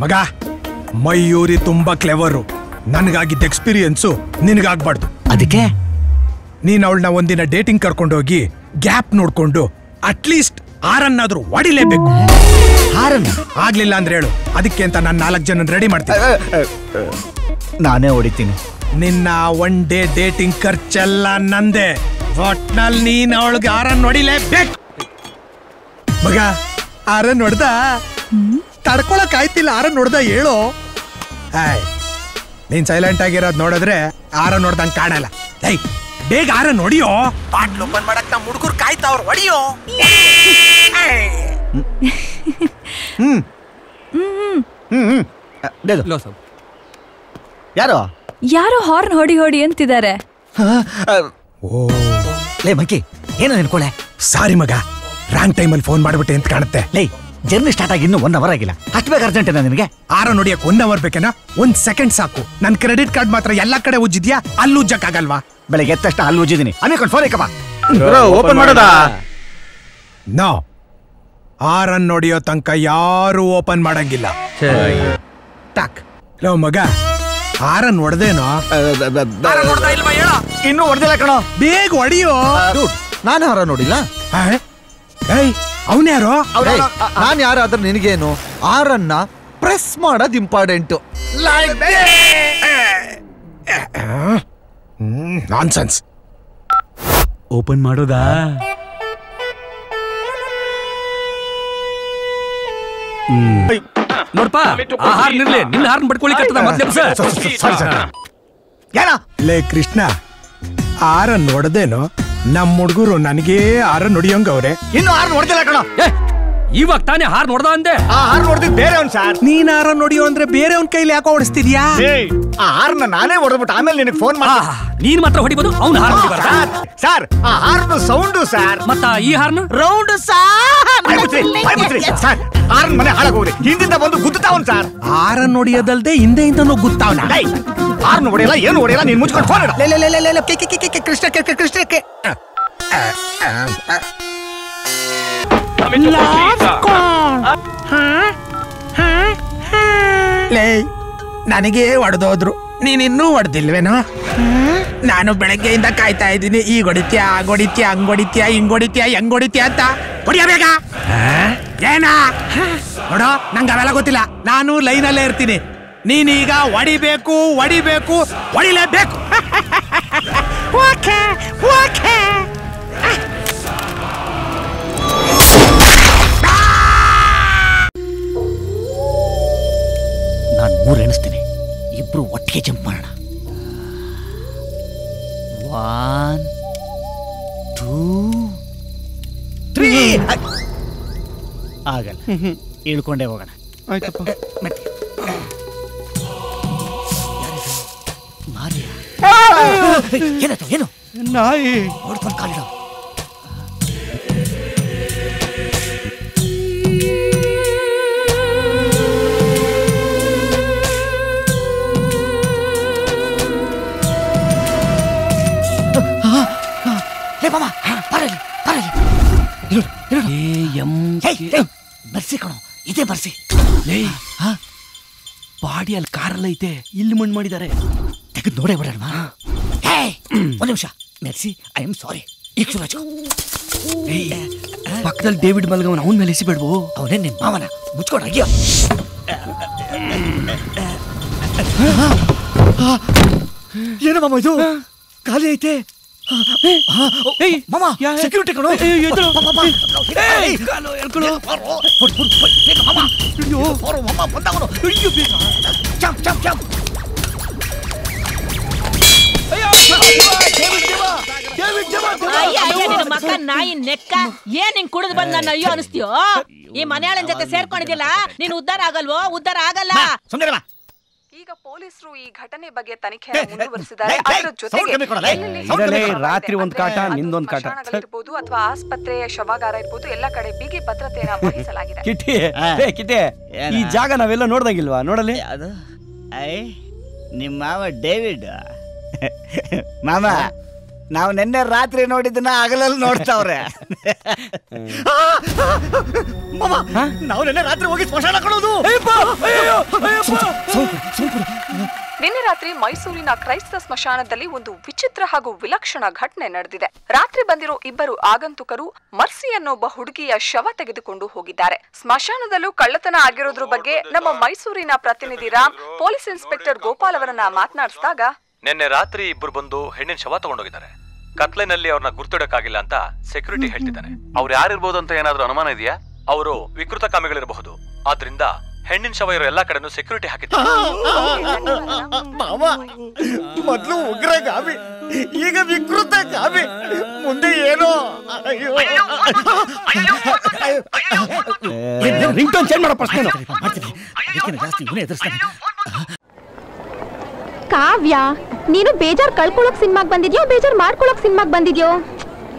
ಮಗ ಮಯೂರಿ ತುಂಬಾ ಕ್ಲೆವರು. ನನಗಾಗಿದ್ದ ಎಕ್ಸ್ಪೀರಿಯನ್ಸು ನಿನಗಾಗ್ಬಾರ್ದು. ಅದಕ್ಕೆ ನೀನ್ ಅವಳನ್ನ ಒಂದಿನ ಡೇಟಿಂಗ್ ಕರ್ಕೊಂಡೋಗಿ ಗ್ಯಾಪ್ ನೋಡ್ಕೊಂಡು ಅಟ್ಲೀಸ್ಟ್ ಆರನ್ನಾದ್ರೂ ಹೊಡಿಲೇಬೇಕು. ಆಗ್ಲಿಲ್ಲ ಅಂದ್ರೆ ಹೇಳು, ಅದಕ್ಕೆ ಅಂತ ನಾನು 4 ಜನ ರೆಡಿ ಮಾಡ್ತೀನಿ. ನಾನೇ ಹೊಡಿತೀನಿ. ನಿನ್ನ ಒನ್ ಡೇ ಡೇಟಿಂಗ್ ಖರ್ಚೆಲ್ಲ ನಂದೆ. ಒಟ್ನಲ್ಲಿ ನೀನ್ ಅವಳಿಗೆ ಆರನ್ ಹೊಡಿಲೇಬೇಕು. ಮಗ ಆರನ್ ಹೊಡ್ದ ತಡ್ಕೊಳಕ್ ಆಯ್ತಿಲ್ಲ. ಆರನ್ ಹೊಡ್ದ ಹೇಳು. ನೀನ್ ಸೈಲೆಂಟ್ ಆಗಿರೋದ್ ನೋಡಿದ್ರೆ ಆರನ್ ಹೊಡ್ದಂಗ್ ಕಾಣಲ್ಲ. ಬೇಗ ಆರನ್ ಹೊಡಿಯೋ. ಬಾಟ್ಲ್ ಓಪನ್ ಮಾಡಕ್ ನಮ್ಮ ಹುಡುಗರು ಕಾಯ್ತಾವ್ರ. ಹೊಡಿಯೋ. ಯಾರು ಯಾರೋ ಹಾರ್ನ್ ಹೊಡಿ ಹೊಡಿ ಅಂತಿದ್ದಾರೆ. ಲೇ ಮಕ್ಕಿ, ಏನೋ ನೆನ್ಕೊಳ್ಳೆ. ಸಾರಿ ಮಗ, ರಾಂಗ್ ಟೈಮಲ್ಲಿ ಫೋನ್ ಮಾಡ್ಬಿಟ್ಟೆ ಅಂತ ಕಾಣುತ್ತೆ. ಲೇ, ಜರ್ನಿ ಸ್ಟಾರ್ಟ್ ಆಗಿ ಇನ್ನೂ 1 ಅವರ್ ಆಗಿಲ್ಲ. ಅಷ್ಟು ಬೇಗ ಅರ್ಜೆಂಟ್ ನಿನಗೆ? ಆರನ್ ಹೊಡಿಯಕ್ 1 ಅವರ್ ಬೇಕೇನಾ? 1 ಸೆಕೆಂಡ್ ಸಾಕು. ನನ್ ಕ್ರೆಡಿಟ್ ಕಾರ್ಡ್ ಮಾತ್ರ ಎಲ್ಲಾ ಕಡೆ ಉಜ್ಜಿದ್ಯಾ, ಅಲ್ಲಿ ಉಜ್ಜಕ್ಕಾಗಲ್ವಾ? ಬೆಳಗ್ಗೆ ಎತ್ತಷ್ಟ ಅಲ್ಲಿ ಉಜ್ಜಿದ್ದೀನಿ. ಅನ್ಕೊಂಡು ಫೋನ್ ಇಕ್ಕಪ್ಪ. ಓಪನ್ ಮಾಡೋದಾ? ನೋ, ಆರನ್ ಹೊಡಿಯೋ ತನಕ ಯಾರು ಓಪನ್ ಮಾಡಂಗಿಲ್ಲ. ಟಾಕ್. ಲೋ ಮಗ, ಆರನ್ ಹೊಡೆದೇನೋ? ಇನ್ನೂ ಹೊಡೆದಿಲ್ಲ ಕಣೋ. ಬೇಗ ಹೊಡಿಯೋ. ನಾನು ಹಾರ ನೋಡಿಲ್ಲ. ಅವನ್ಯಾರೋ? ನಾನ್ ಯಾರಾದ್ರೂ ನಿನಗೇನು? ಆರನ್ನ ಪ್ರೆಸ್ ಮಾಡೋದು ಇಂಪಾರ್ಟೆಂಟು. ನಾನ್ಸೆನ್ಸ್. ಓಪನ್ ಮಾಡೋದಾ? ನೋಡ್ಪಾ, ಆ ಹಾರ್ನ್ ಇರ್ಲಿ. ನಿನ್ನ ಹಾರ್ನ್ ಬಡ್ಕೊಳ್ಳಿಕ್ಕೆ ಮೊದ್ಲೇ. ಲೇ ಕೃಷ್ಣ, ಆರನ್ ಹೊಡೆದೇನೋ? ನಮ್ಮ ಹುಡುಗರು ನನಗೇ ಆರನ್ ಹೊಡಿಯೋಂಗವ್ರೆ. ಇನ್ನು ಆರನ್ ಹೊಡೆದಿಲ್ಲ ಕಣೋ. ಇವಾಗ ತಾನೇ ಹಾರ್ನ್ ಹೊಡೆದ ಅಂದೆ. ಆ ಹಾರ್ನ್ ಹೊಡೆದಿದ್ದು ಬೇರೆ ಅವ್ನು ಸರ್. ನೀನ್ ಆರನ್ ಹೊಡಿಯೋ ಅಂದ್ರೆ ಬೇರೆ ಅವ್ನ ಕೈಲಿ ಯಾಕೋ ಹೊಡಿಸ್ತಿದ್ಯಾ? ಆ ಹಾರ್ನ್ ನಾನೇ ಹೊಡೆದ್ಬಿಟ್ಟು ಆಮೇಲೆ ನಿನಗೆ ಫೋನ್ ಮಾಡಿ. ನೀನ್ ಮಾತ್ರ ಹೊಡಿಬೋದು, ಅವ್ನು ಹಾರ್ನ್ ಹೊಡಿಬಾರ್ದಾ? ಸರ್, ಆ ಹಾರ್ನ್ ಸೌಂಡು ಸರ್. ಮತ್ತ ಈ ಹಾರ್ನ್ ರೌಂಡ್ ಸರ್. ಹಾರ್ನ್ ಮನೆ ಹಾಳಾಗೋಗ್ರಿ. ಹಿಂದಿಂದ ಬಂದು ಗುದ್ದಾವನ್ ಸರ್. ಆರನ್ ಹೊಡಿಯೋದಲ್ದೆ ಹಿಂದೆಯಿಂದನೂ ಗುತ್ತಾವನ. ಹಾರ್ನ್ ಹೊಡೆಯಲ್ಲ, ಏನು ಹೊಡೆಯಲ್ಲ. ನೀನ್ ಮುಚ್ಕೊಂಡು ಫೋನ್ ಇಡು. ಕೃಷ್ಣಕ್ಕೆ ಲೇ, ನನಗೆ ಹೊಡೆದೋದ್ರು, ನೀನಿನ್ನೂ ಹೊಡೆದಿಲ್ವೇನೋ? ನಾನು ಬೆಳಗ್ಗೆಯಿಂದ ಕಾಯ್ತಾ ಇದ್ದೀನಿ. ಈಗ ಹೊಡಿತ್ಯಾ, ಆಗ ಹೊಡಿತ್ಯಾ, ಹಂಗ್ ಹೊಡಿತ್ಯಾ, ಹಿಂಗ್ ಹೊಡಿತ್ಯಾ, ಹೆಂಗ್ ಹೊಡಿತ್ಯಾ ಅಂತ. ಹೊಡಿಯ ಬೇಗ. ಏನಾ ನೋಡೋ, ನಂಗೆ ಅವೆಲ್ಲ ಗೊತ್ತಿಲ್ಲ. ನಾನು ಲೈನಲ್ಲೇ ಇರ್ತೀನಿ. ನೀನೀಗ ಹೊಡಿಬೇಕು, ಹೊಡಿಬೇಕು, ಹೊಡಿಲೇಬೇಕು. ನಾನು 3 ಎಣಿಸ್ತೀನಿ. ಇಬ್ರು ಒಟ್ಟಿಗೆ ಜಂಪ್ ಮಾಡೋಣ. 1 2 3. ಆಗಲ್ಲ, ಇಳ್ಕೊಂಡೇ ಹೋಗೋಣ. ಏನಾಯ್ತು? ಏನು? ನಾಯಿ ನೋಡ್ಕೊಂಡು ಕಾಲಿಡ. ಬರ್ಸಿ ಕಣೋ, ಇದೇ ಬರ್ಸಿ. ಬಾಡಿ ಅಲ್ಲಿ ಕಾರಲ್ಲ ಐತೆ, ಇಲ್ಲಿ ಮಣ್ಣು ಮಾಡಿದ್ದಾರೆ. ತೆಗೆದು ನೋಡೇ ಬಿಡಲ್ವಾ? 1 ನಿಮಿಷ. Mercy, I am sorry. ಈಗ ಶುರು. ಪಕ್ಕದಲ್ಲಿ ಡೇವಿಡ್ ಮಲ್ಗವನ, ಅವನ ಮೇಲೆ ಎಸಿಬೇಡ್ವು. ಅವನೇ ನಿಮ್ಮ ಮಾವನ. ಮುಚ್ಕೊಂಡಾಗಿಯ. ಏನು ಮಾಮ ಇದು? ಖಾಲಿ ಐತೆ. ಮಾಮ, ಸೆಕ್ಯೂರಿಟಿ ಕಣೋ. ಮಕ್ಕ ನಾಯಿ ನೆಕ್ಕ ಏನ್ ಹಿಂಗ್ ಕುಡಿದು ಬಂದ್ ನನ್ನ ಅಯ್ಯೋ ಅನಿಸ್ತೀಯೋ? ಈ ಮನೆಯಾಳನ್ ಜೊತೆ ಸೇರ್ಕೊಂಡಿದ್ದಿಲ್ಲ, ನೀನ್ ಉದ್ಧಾರ ಆಗಲ್ವೋ? ಉದ್ಧಾರ ಆಗಲ್ಲ. ಈಗ ಪೊಲೀಸರು ಈ ಘಟನೆ ಬಗ್ಗೆ ತನಿಖೆ ಮುಂದುವರಿಸಿದ್ದಾರೆ. ಅದರ ಜೊತೆಗೆ ರಾತ್ರಿ ಒಂದ್ ಕಾಟ, ನಿಂದೊಂದ್ ಕಾಟ ಇರಬಹುದು ಅಥವಾ ಆಸ್ಪತ್ರೆಯ ಶವಾಗಾರ ಇರಬಹುದು, ಎಲ್ಲ ಕಡೆ ಬಿಗಿ ಭದ್ರತೆಯನ್ನು ವಹಿಸಲಾಗಿದೆ. ಕಿಟ್ಟೆ, ಈ ಜಾಗ ನಾವೆಲ್ಲ ನೋಡ್ದಂಗಿಲ್ವಾ? ನೋಡಲಿ. ಅದು ನಿಮ್ಮ ಮಾವ ಡೇವಿಡ್. ಮಾಮ, ನಾವು ನಿನ್ನೆ ರಾತ್ರಿ ನೋಡಿದ್ದನ್ನ ಹಗಲಲ್ಲಿ ನೋಡ್ತಾವ್ರೆ. ನಾವು ನಿನ್ನೆ ರಾತ್ರಿ ಹೋಗಿ ಸ್ಮಶಾನ ಕಳೋದು. ನಿನ್ನೆ ರಾತ್ರಿ ಮೈಸೂರಿನ ಕ್ರೈಸ್ತ ಸ್ಮಶಾನದಲ್ಲಿ ಒಂದು ವಿಚಿತ್ರ ಹಾಗೂ ವಿಲಕ್ಷಣ ಘಟನೆ ನಡೆದಿದೆ. ರಾತ್ರಿ ಬಂದಿರೋ ಇಬ್ಬರು ಆಗಂತುಕರು ಮರ್ಸಿ ಅನ್ನೊಬ್ಬ ಹುಡುಗಿಯ ಶವ ತೆಗೆದುಕೊಂಡು ಹೋಗಿದ್ದಾರೆ. ಸ್ಮಶಾನದಲ್ಲೂ ಕಳ್ಳತನ ಆಗಿರೋದ್ರ ಬಗ್ಗೆ ನಮ್ಮ ಮೈಸೂರಿನ ಪ್ರತಿನಿಧಿ ರಾಮ್ ಪೊಲೀಸ್ ಇನ್ಸ್ಪೆಕ್ಟರ್ ಗೋಪಾಲ್ ಅವರನ್ನ ಮಾತನಾಡಿಸಿದಾಗ, ನಿನ್ನೆ ರಾತ್ರಿ ಇಬ್ಬರು ಬಂದು ಹೆಣ್ಣಿನ ಶವ ತಗೊಂಡೋಗಿದ್ದಾರೆ. ಕತ್ಲೆನಲ್ಲಿ ಅವ್ರನ್ನ ಗುರ್ತಿಡಕ್ಕಾಗಿಲ್ಲ ಅಂತ ಸೆಕ್ಯೂರಿಟಿ ಹೇಳ್ತಿದ್ದಾನೆ. ಅವ್ರು ಯಾರಿರ್ಬೋದು ಅಂತ ಏನಾದ್ರೂ ಅನುಮಾನ ಇದೆಯಾ? ಅವರು ವಿಕೃತ ಕಾಮಿಗಳಿರಬಹುದು. ಆದ್ರಿಂದ ಹೆಣ್ಣಿನ ಶವ ಇರೋ ಎಲ್ಲಾ ಕಡೆನೂ ಸೆಕ್ಯೂರಿಟಿ ಹಾಕಿದ್ದಾರೆ. ಮೊದ್ಲು ಉಗ್ರ ಗಾವಿ, ಈಗ ವಿಕೃತ ಗಾವಿ, ಮುಂದೆ ಏನೋ. ರಿಂಗ್ ಟೋನ್ ಚೇಂಜ್ ಮಾಡೋ ಪ್ರಶ್ನೆ ಜಾಸ್ತಿ ಇವನೇ ಎದುರಿಸ್ತಾನೆ. ಕಾವ್ಯ, ನೀನು ಬೇಜಾರ್ ಕಳ್ಕೊಳಕ್ ಸಿನಿಮಾಗ್ ಬಂದಿದ್ಯೋ ಬೇಜಾರ್ ಮಾಡ್ಕೊಳಕ್ ಸಿನಿಮಾಗ್ ಬಂದಿದ್ಯೋ?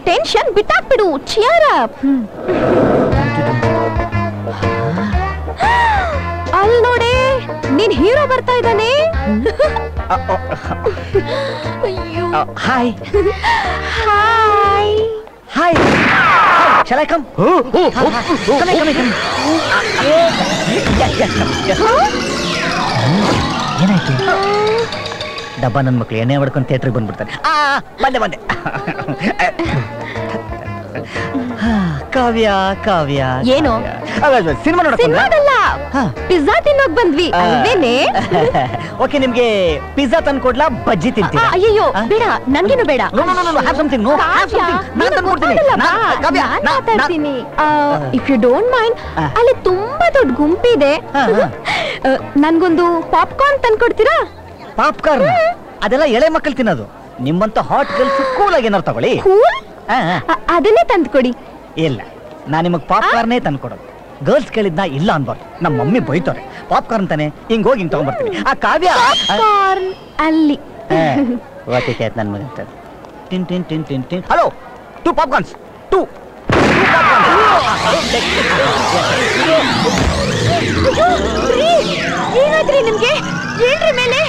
ಟೆನ್ಷನ್ ಬಿಟ್ಟಾಕ್ಬಿಡು. Cheer up. ಅಲ್ಲಿ ನೋಡಿ, ನೀನ್ ಹೀರೋ ಬರ್ತಾ ಇದ್ದಾನೆ. Hi hi hi. Shall I come? Come. ಏನಾಯ್ತು? ಡಬ್ಬ ನನ್ನ ಮಕ್ಳು ಎಣ್ಣೆ ಹೊಡ್ಕೊಂಡು ಥಿಯೇಟ್ರಿಗೆ ಬಂದ್ಬಿಡ್ತಾರೆ. ಬಂದೆ. ಕಾವ್ಯ ಕಾವ್ಯ ಏನು? ಸಿನಿಮಾ ಸಿನಿಮಾದಲ್ಲ, ಪಿಜ್ಜಾ ತಿನ್ನೋಕ್ ಬಂದ್ವಿ ಅಲ್ವೇನೆ? ಓಕೆ, ನಿಮ್ಗೆ ಪಿಜ್ಜಾ ತಂದು ಕೊಡ್ಲಾ, ಬಜ್ಜಿ ತಿಂತೀರಾ? ಅಯ್ಯೋ ಬೇಡ, ನನ್ಗೇನು ಬೇಡ. ಮಾತಾಡ್ತೀನಿ. ಇಫ್ ಯು ಡೋಂಟ್ ಮೈಂಡ್, ಅಲ್ಲಿ ತುಂಬಾ ದೊಡ್ಡ ಗುಂಪಿದೆ. ನನ್ಗೊಂದು ಪಾಪ್ಕಾರ್ನ್ ತಂದ್ಕೊಡ್ತೀರಾ? ಪಾಪ್ಕಾರ್ನ್ ಅದೆಲ್ಲ ಎಳೆ ಮಕ್ಕಳು ತಿನ್ನೋದು. ನಿಮ್ಮಂತ ಹಾಟ್ ಗರ್ಲ್ಸ್ ಕೂಲ್ ಆಗಿ ಏನಾರು ತಗೊಳ್ಳಿ. ಅದನ್ನೇ ತಂದ್ಕೊಡಿ. ಇಲ್ಲ, ನಾನ್ ನಿಮಗ್ ಪಾಪ್ಕಾರ್ನೇ ತಂದ್ಕೊಡೋದು. ಗರ್ಲ್ಸ್ ಕೇಳಿದ್ನ ಇಲ್ಲ ಅನ್ಬಾರ್ದು, ನಮ್ಮ ಮಮ್ಮಿ ಬೈತಾರೆ. ಪಾಪ್ಕಾರ್ನ್ ತಾನೆ, ಹಿಂಗ್ ಹೋಗಿ ಹಿಂಗ್ ತಗೊಂಡ್ಬರ್ತೀನಿ. ಆ ಕಾವ್ಯ ಅಲ್ಲಿ ನನ್ ಮಗ. ಟಿನ್ ಟಿನ್ ಟಿನ್ ಟಿನ್ ಟಿನ್. Hello, 2 popcorns. 2 ಏನಾದ್ರಿ ನಿಮ್ಗೆ? ಏನ್ರಿ ಮೇಲೆ?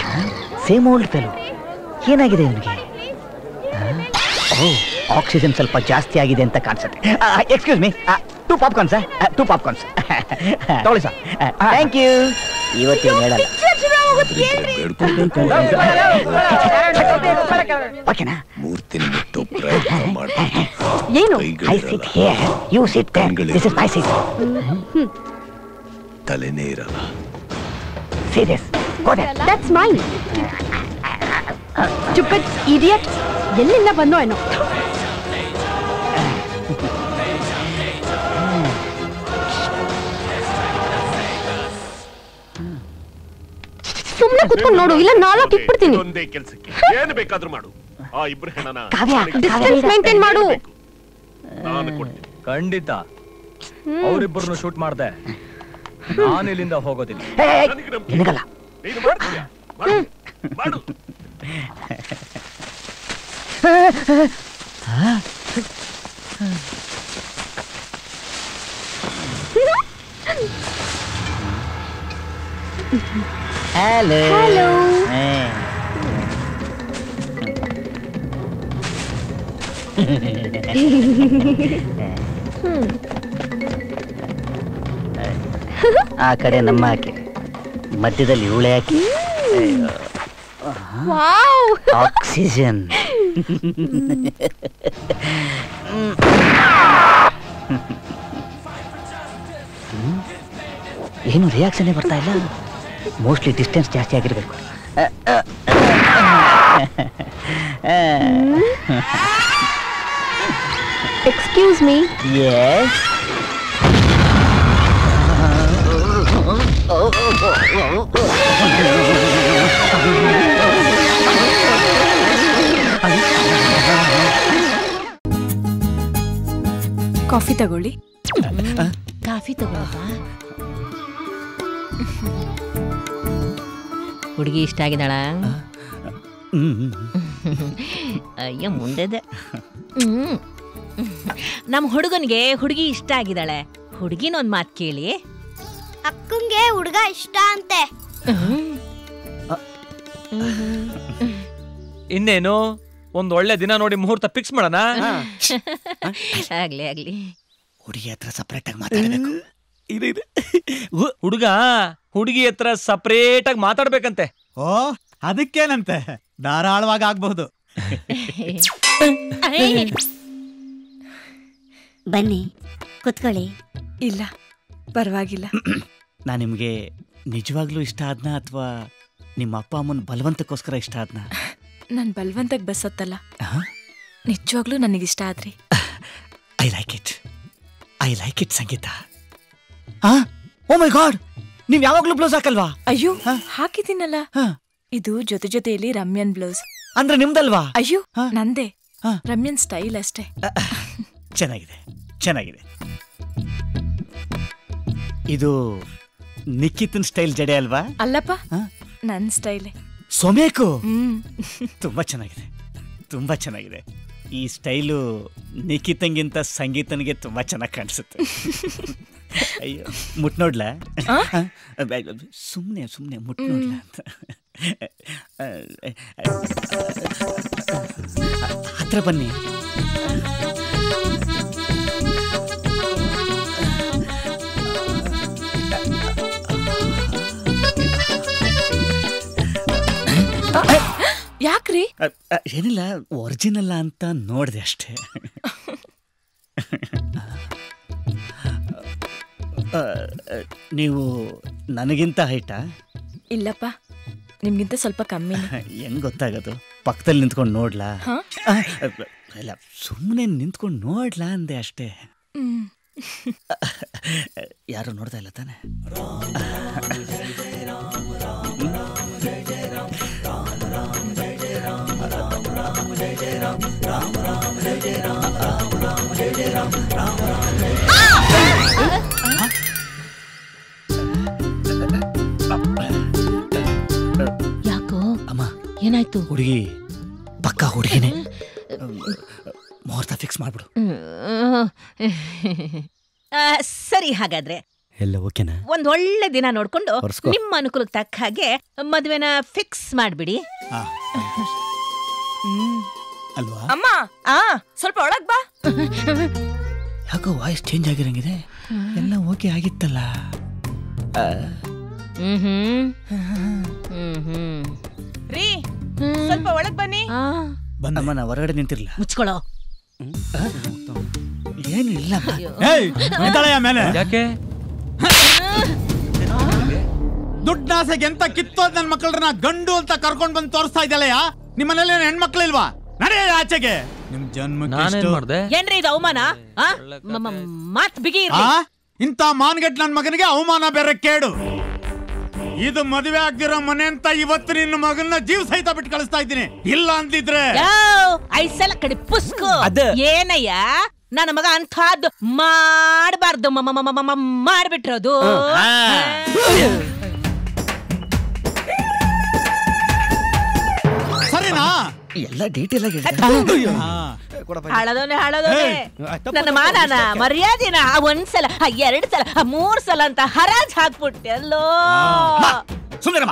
Same old fellow. ಏನಾಗಿದೆ ಇವನಿಗೆ? ಆಕ್ಸಿಜನ್ ಸ್ವಲ್ಪ ಜಾಸ್ತಿ ಆಗಿದೆ ಅಂತ ಕಾಣಿಸುತ್ತೆ. Excuse me, 2 popcorns. 2 ಪಾಪ್ಕಾರ್ನ್ಸ್ ತಗೊಳ್ಳಿ ಸರ್. Thank you. ಇವತ್ತೇನು ಹೇಳಲ್ಲ. ಓಕೆನಾ? ಏನು? I sit here, you sit there. This is my seat. ತಲೆನೇ ಇರಲ್ಲ. Serious. Go there. That's mine. Stupid idiot. ಎಲ್ಲಿಂದ ಬಂದೋ ಏನೋ. ಸುಮ್ಮನೆ ಕುತ್ಕೊಂಡು ನೋಡು, ಇಲ್ಲ 4 ಇಟ್ಬಿಡ್ತೀನಿ. ಒಂದೇ ಕೆಲಸಕ್ಕೆ ಏನು ಬೇಕಾದ್ರೂ ಮಾಡು. ಆ ಇಬ್ರು ಹೆಣನ ಡಿಸ್ಟೆನ್ಸ್ ಮೇಂಟೈನ್ ಮಾಡು. ನಾನು ಕೊಡ್ತೀನಿ. ಖಂಡಿತ ಅವರಿಬ್ಬರನ್ನು ಶೂಟ್ ಮಾಡ್ದೆ. ನಾನು ಇಲ್ಲಿಂದ ಹೋಗೋದಿಲ್ಲ. ನಿನಗಲ್ಲ. ನೀನು ಮಾಡ್ತೀಯಾ? ಮಾಡು. ಹಲೋ. ಆ ಕಡೆ ನಮ್ಮ ಆಕೆ, ಮಧ್ಯದಲ್ಲಿ ಇವಳೆ ಹಾಕಿ. ಆಕ್ಸಿಜನ್. ಏನು ರಿಯಾಕ್ಷನ್ ಬರ್ತಾ ಇಲ್ಲ. ಮೋಸ್ಟ್ಲಿ ಡಿಸ್ಟೆನ್ಸ್ ಜಾಸ್ತಿ ಆಗಿರ್ಬೇಕು. Excuse me. ಯೆಸ್. ಕಾಫಿ ತಗೊಳ್ಳಿ. ಕಾಫಿ ತಗೊಳಪ್ಪ. ಹುಡುಗಿ ಇಷ್ಟ ಆಗಿದ್ದಾಳ? ಅಯ್ಯೋ ಮುಂದೆದೆ. ನಮ್ಮ ಹುಡುಗನಿಗೆ ಹುಡುಗಿ ಇಷ್ಟ ಆಗಿದ್ದಾಳೆ. ಹುಡುಗಿನೊಂದ್ ಮಾತು ಕೇಳಿ. ಅಕ್ಕಂಗೆ ಹುಡುಗ ಇಷ್ಟ ಅಂತೆ. ಇನ್ನೇನು ಒಂದ್ ಒಳ್ಳೆ ದಿನ ನೋಡಿ ಮುಹೂರ್ತ ಫಿಕ್ಸ್ ಮಾಡೋಣ. ಆಗ್ಲಿ ಆಗ್ಲಿ. ಹುಡುಗಿ ಹತ್ರ ಸಪರೇಟ್ ಆಗಿ ಮಾತಾಡಬೇಕು. ಹುಡುಗಿ ಹತ್ರ ಸಪರೇಟ್ ಆಗಿ ಮಾತಾಡ್ಬೇಕಂತೆ. ಓ ಅದಕ್ಕೇನಂತೆ, ಧಾರಾಳವಾಗಿ ಆಗ್ಬಹುದು. ಬನ್ನಿ ಕುತ್ಕೊಳ್ಳಿ. ಇಲ್ಲ ಪರವಾಗಿಲ್ಲ. ನಾನು ನಿಮಗೆ ನಿಜವಾಗ್ಲೂ ಇಷ್ಟ ಆದ್ನಾ ಅಥವಾ ನಿಮ್ಮ ಅಪ್ಪ ಅಮ್ಮನ ಬಲವಂತಕ್ಕೋಸ್ಕರ ಇಷ್ಟ ಆದ್ನಾ? ನಾನು ಬಲವಂತಕ್ಕೆ ಬಸ್ಸತ್ತಲ್ಲ, ನಿಜವಾಗ್ಲೂ ನನಗಿಷ್ಟ ಆದ್ರಿ. I like it Sangeetha. Oh my god, ನೀವ್ ಯಾವಾಗ್ಲೂ ಬ್ಲೌಸ್ ಹಾಕಲ್ವಾ? ಅಯ್ಯೋ ಹಾಕಿದ್ದೀನಲ್ಲ. ಇದು ಜೊತೆಯಲ್ಲಿ ರಮ್ಯನ್ ಬ್ಲೌಸ್. ಅಂದ್ರೆ ನಿಮ್ದಲ್ವಾ? ಅಯ್ಯೋ ನಂದೇ, ರಮ್ಯನ್ ಸ್ಟೈಲ್ ಅಷ್ಟೇ. ಚೆನ್ನಾಗಿದೆ. ಇದು ನಿಖಿತನ್ ಸ್ಟೈಲ್ ಜಡೆ ಅಲ್ವಾ? ಅಲ್ಲಪ್ಪ, ನನ್ ಸ್ಟೈಲೇ. ಸೊಮೇಕು ತುಂಬಾ ಚೆನ್ನಾಗಿದೆ. ಈ ಸ್ಟೈಲು ನಿಖಿತಂಗಿಂತ ಸಂಗೀತನಿಗೆ ತುಂಬಾ ಚೆನ್ನಾಗಿ ಕಾಣಿಸುತ್ತೆ. ಅಯ್ಯೋ ಮುಟ್ ನೋಡ್ಲಾ? ಸುಮ್ಮನೆ ಮುಟ್ ನೋಡ್ಲಾ ಅಂತ. ಹತ್ರ ಬನ್ನಿ. ಯಾಕ್ರಿ? ಏನಿಲ್ಲ, ಒರಿಜಿನಲ್ ಅಂತ ನೋಡಿದೆ ಅಷ್ಟೇ. ನೀವು ನನಗಿಂತ ಹೈಟಾ? ಇಲ್ಲಪ್ಪ, ನಿಮ್ಗಿಂತ ಸ್ವಲ್ಪ ಕಮ್ಮಿ. ಹೆಂಗ್ ಗೊತ್ತಾಗೋದು? ಪಕ್ಕದಲ್ಲಿ ನಿಂತ್ಕೊಂಡು ನೋಡ್ಲಾ? ಇಲ್ಲ, ಸುಮ್ಮನೆ ನಿಂತ್ಕೊಂಡು ನೋಡ್ಲಾ ಅಂದೆ ಅಷ್ಟೇ. ಯಾರು ನೋಡ್ತಾ ಇಲ್ಲ ತಾನೆ? ಯಾಕೋ ಅಮ್ಮ, ಏನಾಯ್ತು? ಹುಡುಗಿ ಪಕ್ಕ ಹುಡುಗಿನೇ. ಮುಹೂರ್ತ ಫಿಕ್ಸ್ ಮಾಡ್ಬಿಡು. ಸರಿ, ಹಾಗಾದ್ರೆ ಎಲ್ಲ ಓಕೆನಾ? ಒಂದ್ ಒಳ್ಳೆ ದಿನ ನೋಡ್ಕೊಂಡು ನಿಮ್ಮ ಅನುಕೂಲಕ್ಕೆ ತಕ್ಕ ಹಾಗೆ ಮದ್ವೆನ ಫಿಕ್ಸ್ ಮಾಡ್ಬಿಡಿ. ಅಲ್ವಾ? ಅಮ್ಮ ಸ್ವಲ್ಪ ಒಳಗ್ ಬಾ. ಯಾಕೋ ವಾಯ್ಸ್ ಚೇಂಜ್ ಆಗಿರಂಗಿದೆ. ಎಲ್ಲ ಓಕೆ ಆಗಿತ್ತಲ್ಲ. ರೀ ಸ್ವಲ್ಪ ಒಳಗ್ ಬನ್ನಿ. ಬಂದಮ್ಮ, ನಾ ಹೊರಗಡೆ ನಿಂತಿರ್ಲ. ಮುಚ್ಕೊಳ್ಳೋ. ಏನು ಇಲ್ಲ. ಮೇಲೆ ಯಾಕೆ? ದುಡ್ಡಾಸೆಗೆ ಎಂತ ಕಿತ್ತೋದ್ ನನ್ ಮಕ್ಕಳನ್ನ ಗಂಡು ಅಂತ ಕರ್ಕೊಂಡ್ ಬಂದು ತೋರಿಸ್ತಾ ಇದ್ದಲ್ಲಯ್ಯ. ನಿಮ್ಮನೇಲಿ ಹೆಣ್ಮಕ್ಳು ಇಲ್ವಾ? ನಡೆಯ ಆಚೆಗೆ. ನಿಮ್ ಜನ್ಮಕ್ಕೆ ಏನ್ರಿ ಇದು ಅವಮಾನ? ಮಾತ್ ಬಿಗಿ. ಇಂತ ಮಾನ್ಗೆಟ್ ನನ್ ಮಗನಿಗೆ ಅವಮಾನ ಬೇರೆ ಕೇಡು. ಇದು ಮದುವೆ ಆಗ್ದಿರೋ ಮನೆ ಅಂತ ಇವತ್ತು ನಿನ್ನ ಮಗನ ಜೀವ ಸಹಿತ ಬಿಟ್ಟು ಕಳಿಸ್ತಾ ಇದ್ದೀನಿ. ಇಲ್ಲ ಅಂತಿದ್ರೆ ಐಸಲ ಕಡೆ ಪುಸ್ಕು. ಏನಯ್ಯ ನನ್ನ ಮಗ ಅಂಥದ್ದು ಮಾಡಬಾರ್ದು ಮಾಡ್ಬಿಟ್ರೋದು. ಸರಿನಾ? ಎಲ್ಲ ಡೀಟೇಲ್ ಆಗಿ ಹಾಳದೋನೆ ನನ್ನ ಮಾನನ ಮರ್ಯಾದಿನ ಒಂದ್ಸಲ, ಎರಡ್ ಸಲ, 3 ಸಲ ಅಂತ ಹರಾಜ್ ಹಾಕ್ಬಿಟ್ಟೆ ಅಲ್ಲೋ. ಸುಮ್ಮನೆ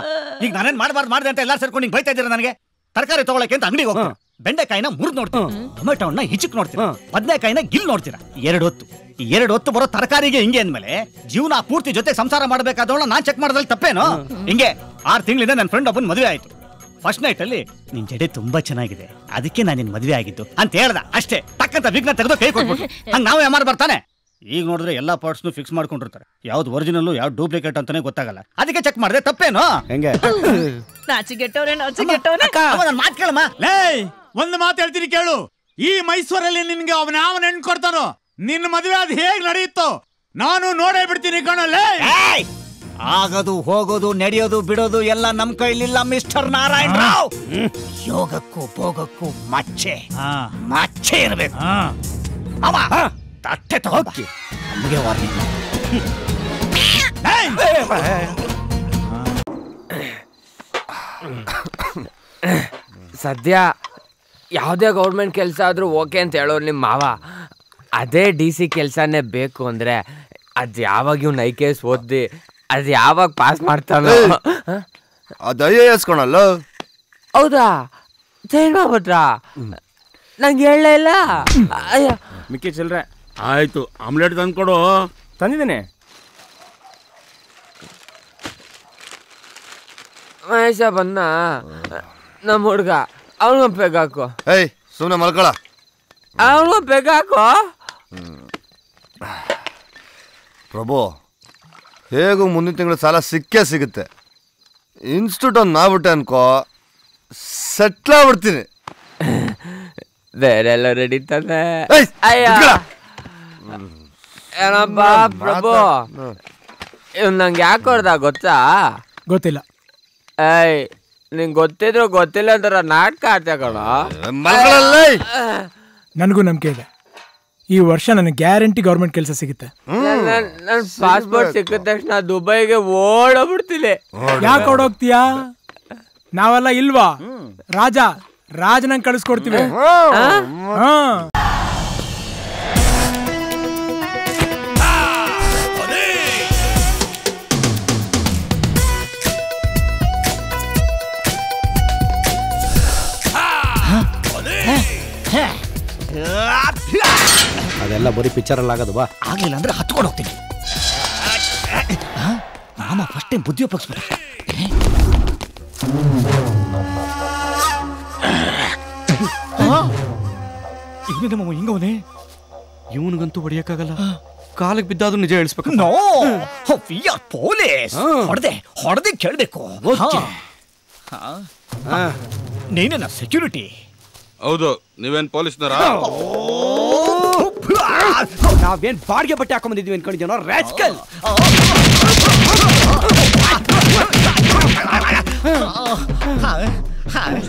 ಈಗ ನಾನೇನ್ ಮಾಡ್ದೆ ಅಂತ ಎಲ್ಲಾರು ಸೇರ್ಕೊಂಡು ಬೈತಾ ಇದ್ದೀರಾ ನನಗೆ. ತರಕಾರಿ ತಗೊಳಕ್ಕೆ ಅಂತ ಅಂಗಡಿಗೆ ಹೋಗ್ತೀನಿ, ಬೆಂಡೆಕಾಯಿನ ಮುರಿದ್ ನೋಡ್ತೀನಿ, ಟೊಮೆಟೋನ ಹಿಚಕ್ ನೋಡ್ತೀರಾ, ಬದನೆಕಾಯಿನ ಗಿಲ್ ನೋಡ್ತೀರಾ. 2 ಹೊತ್ತು ಬರೋ ತರಕಾರಿಗೆ ಹಿಂಗೆ ಅಂದ್ಮೇಲೆ ಜೀವನ ಪೂರ್ತಿ ಜೊತೆ ಸಂಸಾರ ಮಾಡ್ಬೇಕಾದವಳ ನಾನ್ ಚೆಕ್ ಮಾಡೋದ್ರಲ್ಲಿ ತಪ್ಪೇನು? ಹಿಂಗೆ 6 ತಿಂಗಳಿಂದ ನನ್ನ ಫ್ರೆಂಡ್ ಒಬ್ಬನ್ ಮದುವೆ ಆಯ್ತು. ಫಸ್ಟ್ ನೈಟ್ ಅಲ್ಲಿ ನಿನ್ ಜಡೆ ತುಂಬಾ ಚೆನ್ನಾಗಿದೆ, ಅದಕ್ಕೆ ನಾನು ನಿನ್ ಮದುವೆ ಆಗಿದ್ದು ಅಂತ ಹೇಳ್ದ ಅಷ್ಟೇ. ಟಕ್ಕಂತ ವಿಘ್ನ ತೆಗೆದು ಕೈ ಕೊಟ್ಬಿಟ್ಟು ಹಂಗ ನಾವು ಯಾರು ಬರ್ತಾನೆ. ಈಗ ನೋಡಿದ್ರೆ ಎಲ್ಲಾ ಪಾರ್ಟ್ಸ್ನು ಫಿಕ್ಸ್ ಮಾಡ್ಕೊಂಡಿರ್ತಾರೆ. ಯಾವ್ದು ಒರಿಜಿನಲ್ ಯಾವ್ದು ಡೂಪ್ಲಿಕೇಟ್ ಅಂತಾನೆ ಗೊತ್ತಾಗಲ್ಲ. ಅದಕ್ಕೆ ಚೆಕ್ ಮಾಡಿದೆ, ತಪ್ಪೇನು? ಹೆಂಗೆ ಮಾತು ಕೇಳಮ್ಮ. ಲೇ, ಒಂದು ಮಾತು ಹೇಳ್ತೀನಿ ಕೇಳು. ಈ ಮೈಸೂರಲ್ಲಿ ನಿನ್ಗೆ ಅವನ ಹೆಣ್ಣು ಕೊಡ್ತಾನೋ, ನಿನ್ನ ಮದುವೆ ಅದು ಹೇಗ್ ನಡೆಯುತ್ತೋ ನಾನು ನೋಡೇ ಬಿಡ್ತೀನಿ ಕಣಲ್ಲೇ. ಆಗೋದು ಹೋಗೋದು ನಡೆಯೋದು ಬಿಡೋದು ಎಲ್ಲ ನಮ್ ಕೈಲಿಲ್ಲ ಮಿಸ್ಟರ್ ನಾರಾಯಣ ರಾವ್. ಯೋಗಕ್ಕೂ ಭೋಗಕ್ಕೂ ಮಚ್ಚೆ ಇರಬೇಕು. ತಟ್ಟೆ ತಗೋಕಿ ನಮಗೆ ವಾರ್ನಿಂಗ್. ಸದ್ಯ ಯಾವುದೇ ಗೌರ್ಮೆಂಟ್ ಕೆಲಸ ಆದ್ರೂ ಓಕೆ ಅಂತ ಹೇಳೋರು ನಿಮ್ಮ ಮಾವ. ಅದೇ DC ಕೆಲಸನೇ ಬೇಕು ಅಂದ್ರೆ ಅದು ಯಾವಾಗ ಇವ್ನು IKS ಓದಿ ಅದು ಯಾವಾಗ ಪಾಸ್ ಮಾಡ್ತಾನೋ. ಅದು IAS ಕಣಲ್ಲ. ಹೌದಾ? ಸೈನ್ ಮಾಡ್ಬಿಟ್ರಾ? ನಂಗೆ ಹೇಳಲೇ ಇಲ್ಲ. ಅಯ್ಯ ಮಿಕ್ಕಿ ಚಿಲ್ರೆ ಆಯ್ತು. ಆಮ್ಲೆಟ್ ತಂದ್ಕೊಡು. ತಂದಿದ್ದೇನೆ. ಮಹೇಶ ಬಂದ ನಮ್ಮ ಹುಡ್ಗ, ಅವನಿಗೆ ಪೆಗಾಕು. ಏಯ್ ಸುಮ್ಮನೆ ಮಲ್ಕೊಳ. ಅವನಿಗೆ ಪೆಗಾಕು. ಪ್ರಭು, ಹೇಗೂ ಮುಂದಿನ ತಿಂಗಳು ಸಾಲ ಸಿಕ್ಕೇ ಸಿಗುತ್ತೆ. ಇನ್ಸ್ಟಿಟ್ಯೂಟ್ ಒಂದು ಮಾಡ್ಬಿಟ್ಟೆ ಅನ್ಕೋ, ಸೆಟ್ಲ್ ಆಗ್ಬಿಡ್ತೀನಿ. ಬೇರೆ ಎಲ್ಲ ರೆಡಿ ತಾನೆ? ಅಯ್ಯ ಏನಪ್ಪ ಪ್ರಭು, ಇವ್ ನಂಗೆ ಯಾಕೆ ಹೊಡ್ದ ಗೊತ್ತಾ? ಗೊತ್ತಿಲ್ಲ. ಏಯ್ ನಿಂಗೆ ಗೊತ್ತಿದ್ರು ಗೊತ್ತಿಲ್ಲ ಅಂತಾರ ನಾಟಕ ಆಡ್ತಾ ಕಣ. ನನಗೂ ನಂಬಿಕೆ ಇದೆ, ಈ ವರ್ಷ ನನಗೆ ಗ್ಯಾರಂಟಿ ಗೌರ್ಮೆಂಟ್ ಕೆಲಸ ಸಿಗುತ್ತೆ. ನನ್ನ ಪಾಸ್ಪೋರ್ಟ್ ಸಿಕ್ಕಿದ ತಕ್ಷಣ ದುಬೈಗೆ ಓಡೋಗ್ಬಿಡ್ತೀನಿ. ಯಾಕೆ ಓಡೋಗ್ತೀಯಾ? ನಾವೆಲ್ಲ ಇಲ್ವಾ? ರಾಜನಂಗೆ ಕಳಿಸ್ಕೊಡ್ತೀವಿ. ಅದೆಲ್ಲ ಬರೀ ಪಿಕ್ಚರ್ ಅಲ್ಲಿ ಆಗೋದು. ಬಾ, ಆಗ್ಲಿಲ್ಲ ಅಂದ್ರೆ ಹತ್ಕೊಂಡು ಹೋಗ್ತೀನಿ. ಮಾಮ ಫಸ್ಟ್ ಟೈಮ್ ಬುದ್ಧಿ ಉಪಯೋಗಿಸ್ಬಿಟ್ಟ. ಇವನೇನಮ್ಮ ಹಿಂಗವನೇ? ಇವನಿಗಂತೂ ಹೊಡಿಯಕ್ಕಾಗಲ್ಲ. ಕಾಲಿಗೆ ಬಿದ್ದಾದ್ರೂ ನಿಜ ಹೇಳಿಸ್ಬೇಕು. No, we are police. ಹೊಡೆದೆ ಕೇಳಬೇಕು. ನೀನೇನ ಸೆಕ್ಯೂರಿಟಿ? ಹೌದು. ನೀವೇನ್ ಪೊಲೀಸ್ನರ? ನಾವೇನ್ ಬಾಡಿಗೆ ಬಟ್ಟೆ ಹಾಕೊಂಡ್ ಬಂದಿದ್ವಿ ಅನ್ಕೊಂಡಿದ್ದೀನೋ ರಾಸ್ಕಲ್.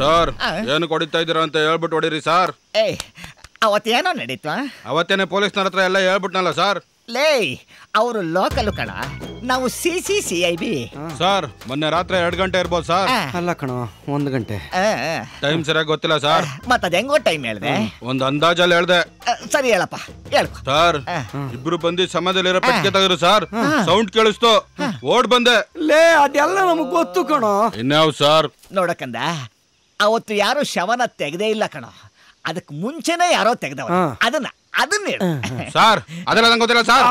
ಸರ್ ಏನು ಹೊಡಿತಾ ಇದ್ದೀರಾ ಅಂತ ಹೇಳ್ಬಿಟ್ಟು ಹೊಡೀರಿ ಸರ್. ಅವತ್ತೇನೋ ನಡೀತು. ಅವತ್ತೇನೆ ಪೊಲೀಸ್ನರ ಹತ್ರ ಎಲ್ಲ ಹೇಳ್ಬಿಟ್ನಲ್ಲ ಸರ್. ಲೇ, ಅವರು ಲೋಕಲ್ ಕಣ, ನಾವು CIB. ಸರ್ ಮೊನ್ನೆ ರಾತ್ರಿ 2 ಗಂಟೆ ಇರ್ಬೋದು ಸರ್. ಅಲ್ಲ ಕಣೋ, 1 ಗಂಟೆ. ಟೈಮ್ ಸರಿಯಾಗಿ ಗೊತ್ತಿಲ್ಲ ಸರ್. ಮತ್ತದ ಹೆಂಗೋ ಟೈಮ್ ಹೇಳ್ದೆ? ಒಂದು ಅಂದಾಜಲ್ಲಿ ಹೇಳ್ದೆ. ಸರಿ ಹೇಳಪ್ಪ, ಹೇಳ್ಕೊ. ಸರ್ ಇಬ್ರು ಬಂದು ಸಮಯದಲ್ಲಿರೋ ಪೆಟ್ಟಿಗೆ ತೆಗೆದ್ರು ಸರ್. ಸೌಂಡ್ ಕೇಳಿಸ್ತು, ಓಡ್ ಬಂದೆ. ಲೇ, ಅದೆಲ್ಲ ನಮಗ್ ಗೊತ್ತು ಕಣೋ. ಇನ್ಯಾವ್ ಸರ್? ನೋಡಕಂದ, ಅವತ್ತು ಯಾರು ಶವನ ತೆಗ್ದೇ ಇಲ್ಲ ಕಣೋ, ಅದಕ್ಕೆ ಮುಂಚೆನೆ ಯಾರೋ ತೆಗ್ದವ. ಅದನ್ನ ಸರ್ ಅದೆಲ್ಲ ನಂಗೆ ಗೊತ್ತಿಲ್ಲ ಸರ್.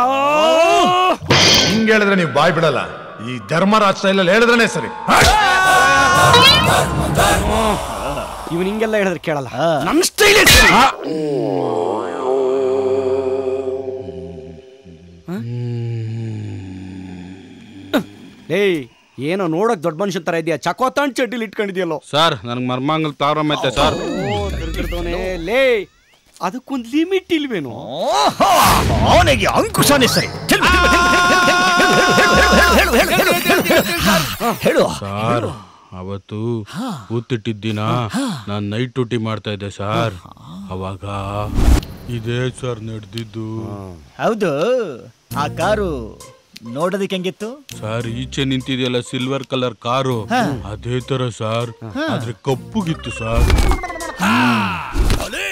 ಹಿಂಗ್ ಹೇಳಿದ್ರೆ ನೀವು ಬಾಯ್ ಬಿಡಲ್ಲ. ಈ ಧರ್ಮರಾಜ್ ಸ್ಟೈಲಲ್ಲಿ ಹೇಳಿದ್ರೇನೆ ಸರಿ. ಇವನ್ ಹಿಂಗೆಲ್ಲ ಹೇಳಿದ್ರೆ ಕೇಳಲ್ಲ. ನನ್ನ ಸ್ಟೈಲ್ ಏಯ್, ಏನೋ ನೋಡಕ್ ದೊಡ್ಡ ಮನುಷ್ಯನ್ ತರ ಇದೆಯಾ? ಚಕೋತಾನ್ ಚಡ್ಡಿಲಿ ಇಟ್ಕೊಂಡಿದ್ಯಲ್ಲೋ. ಸರ್ ನನಗೆ ಮರ್ಮಾಂಗಲ್ ತಾರಮ್ ಐತೆ ಸರ್. ಲೇ, ಅದಕ್ಕೊಂದು ಲಿಮಿಟ್ ಇಲ್ವೇನು? ಅವನಿಗೆ ಅಂಕುಶನೇ ಸರಿ. ಹೇಳು ಸರ್. ಅವತ್ತು ಕೂತಿಟ್ಟಿದ್ದಿನ ನಾನು ನೈಟ್ ಡ್ಯೂಟಿ ಮಾಡ್ತಾ ಇದ್ದೆ ಸರ್. ಅವಾಗ ಇದೇ ಸರ್ ನಡೆದಿದ್ದು. ಹೌದು. ಆ ಕಾರು ನೋಡೋದಕ್ಕೆ ಹೆಂಗಿತ್ತು ಸರ್? ಈಚೆ ನಿಂತಿದೆಯಲ್ಲ ಸಿಲ್ವರ್ ಕಲರ್ ಕಾರು, ಅದೇ ತರ ಸರ್, ಆದ್ರೆ ಕಪ್ಪುಗಿತ್ತು ಸರ್.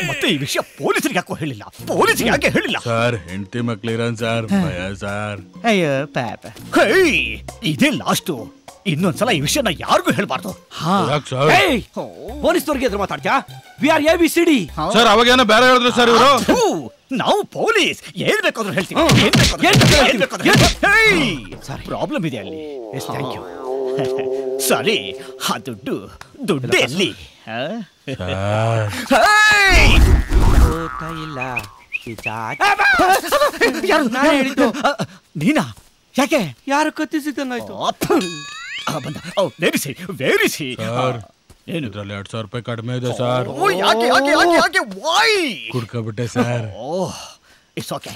ಮತ್ತೆ ಈ ವಿಷಯ ಪೊಲೀಸರಿಗೆ ಯಾಕೋ ಹೇಳಿಲ್ಲ? ಪೊಲೀಸರಿಗೆ ಯಾಕೆ ಹೇಳಿಲ್ಲ ಸರ್? ಹೆಂಡತಿ ಮಕ್ಳಿರನ್ ಸರ್, ಭಯ ಸರ್. ಅಯ್ಯೋ ಪಾಪ. ಇದೇ ಲಾಸ್ಟು. ಇನ್ನೊಂದ್ಸಲ ಈ ವಿಷಯನ ಯಾರಿಗೂ ಹೇಳ್ಬಾರ್ದು. ಪೊಲೀಸ್ನವ್ರಿಗೆ ಎದುರು ಮಾತಾಡ್ತೀಯಾ? We are ABCD sir. ಅವಾಗೇನೋ ಬೇರೆ ಹೇಳಿದ್ರು ಸರ್ ಇವರು. ನಾವು ಪೊಲೀಸ್, ಏನ್ ಬೇಕಾದ್ರೂ ಹೇಳ್ತೀವಿ. ಪ್ರಾಬ್ಲಮ್ ಇದೆ ಅಲ್ಲಿ. ಸರಿ, ಆ ದುಡ್ಡು ಎಲ್ಲಿ? ನೀನಾ? ಯಾಕೆ? ಯಾರು ಕತ್ತಿಸಿದಂಗಾಯ್ತು? ಬಂದ. ವೆರಿ ಸಿ. ಏನು 2,000 ರೂಪಾಯಿ ಕಡಿಮೆ ಇದೆ ಸರ್. ಕುಡ್ಕೊಬಿಟ್ಟೆ ಸರ್. It's okay,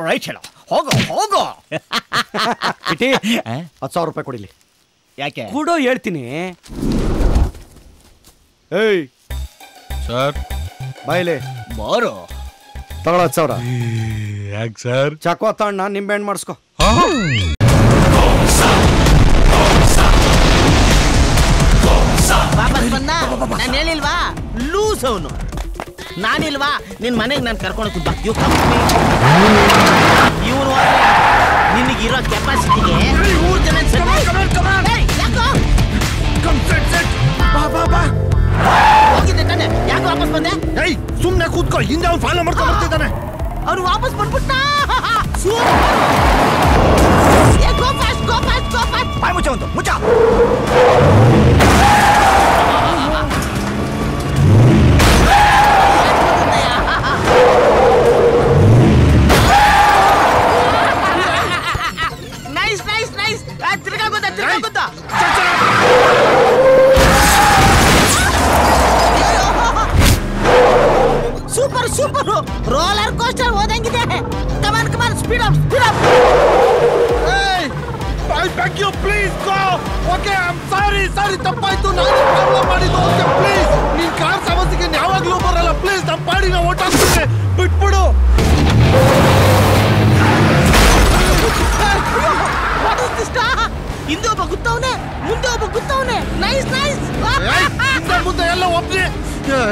right. ಹೇಳೋ, ಹೋಗೋ. 10,000 ರೂಪಾಯಿ ಕೊಡಿಲಿ. ಯಾಕೆ? ಕೊಡೋ, ಹೇಳ್ತೀನಿ. ಏಯ್ ಸರ್, ಬಾಯ್ಲೆ ಬಾರೋ. ತಗೊಳ 10,000. ಯಾಕೆ ಸರ್? ಚಕೋ ತಣ್ಣ ನಿಂಬೆಹಣ್ಣು ಮಾಡಿಸ್ಕೊ. ನಾನು ಹೇಳಿಲ್ವಾ ಲೂಸ್ ಅವನು? ನಾನಿಲ್ವಾ ನಿನ್ ಮನೆಗೆ ನಾನು ಕರ್ಕೊಂಡು ಬಾ. ಇವ್ರು ನಿನಗಿರೋ ಕೆಪಾಸಿಟಿಗೆ 3 ಜನ ಹೋಗಿದೆ ತಾನೆ. ಅವ್ನು ಫಾಲೋ ಮಾಡ್ಕೊಂಡು ಬರ್ತಿದ್ದಾನೆ. ಅವ್ನು ವಾಪಸ್ ಬಂದ್ಬಿಟ್ಟ. ಬಾಯ್ ಮುಚ್ಚ ಒಂದು ಮುಚ್ಚ. Nice nice nice. ತಿರ್ಗಾ ಗೊತ್ತಾ ತಿರ್ಗಾ ಗೊತ್ತಾ. ಸೂಪರ್ ಸೂಪರ್ ರೋಲರ್ ಕೋಸ್ಟರ್ ಹೋದಂಗಿದೆ. Come on come on speed up speed up. I beg you please go. Okay, I'm sorry ತಪ್ಪಾಯ್ತು. ನಾನು ಪ್ರಾಬ್ಲಮ್ ಮಾಡಿದ್ದು. ಓಕೆ ಪ್ಲೀಸ್ ನೀನ್ ಕಾರ್ ಸಮಸ್ಯೆಗೆ ಯಾವಾಗ್ಲೂ ಬರಲ್ಲ. ಪ್ಲೀಸ್ ನಮ್ಮ ಪಾಡಿ ನಾವು ಓಟಾಡ್ತೀವಿ. ಬಿಟ್ಬಿಡು. What is this? ಹಿಂದೆ ಒಬ್ಬ ಗುತ್ತವನೆ, ಮುಂದೆ ಒಬ್ಬ ಗುತ್ತವನೆ. Nice nice. ಹಿಂದೆ ಮುಂದೆ ಎಲ್ಲ ಒಬ್ನೇ.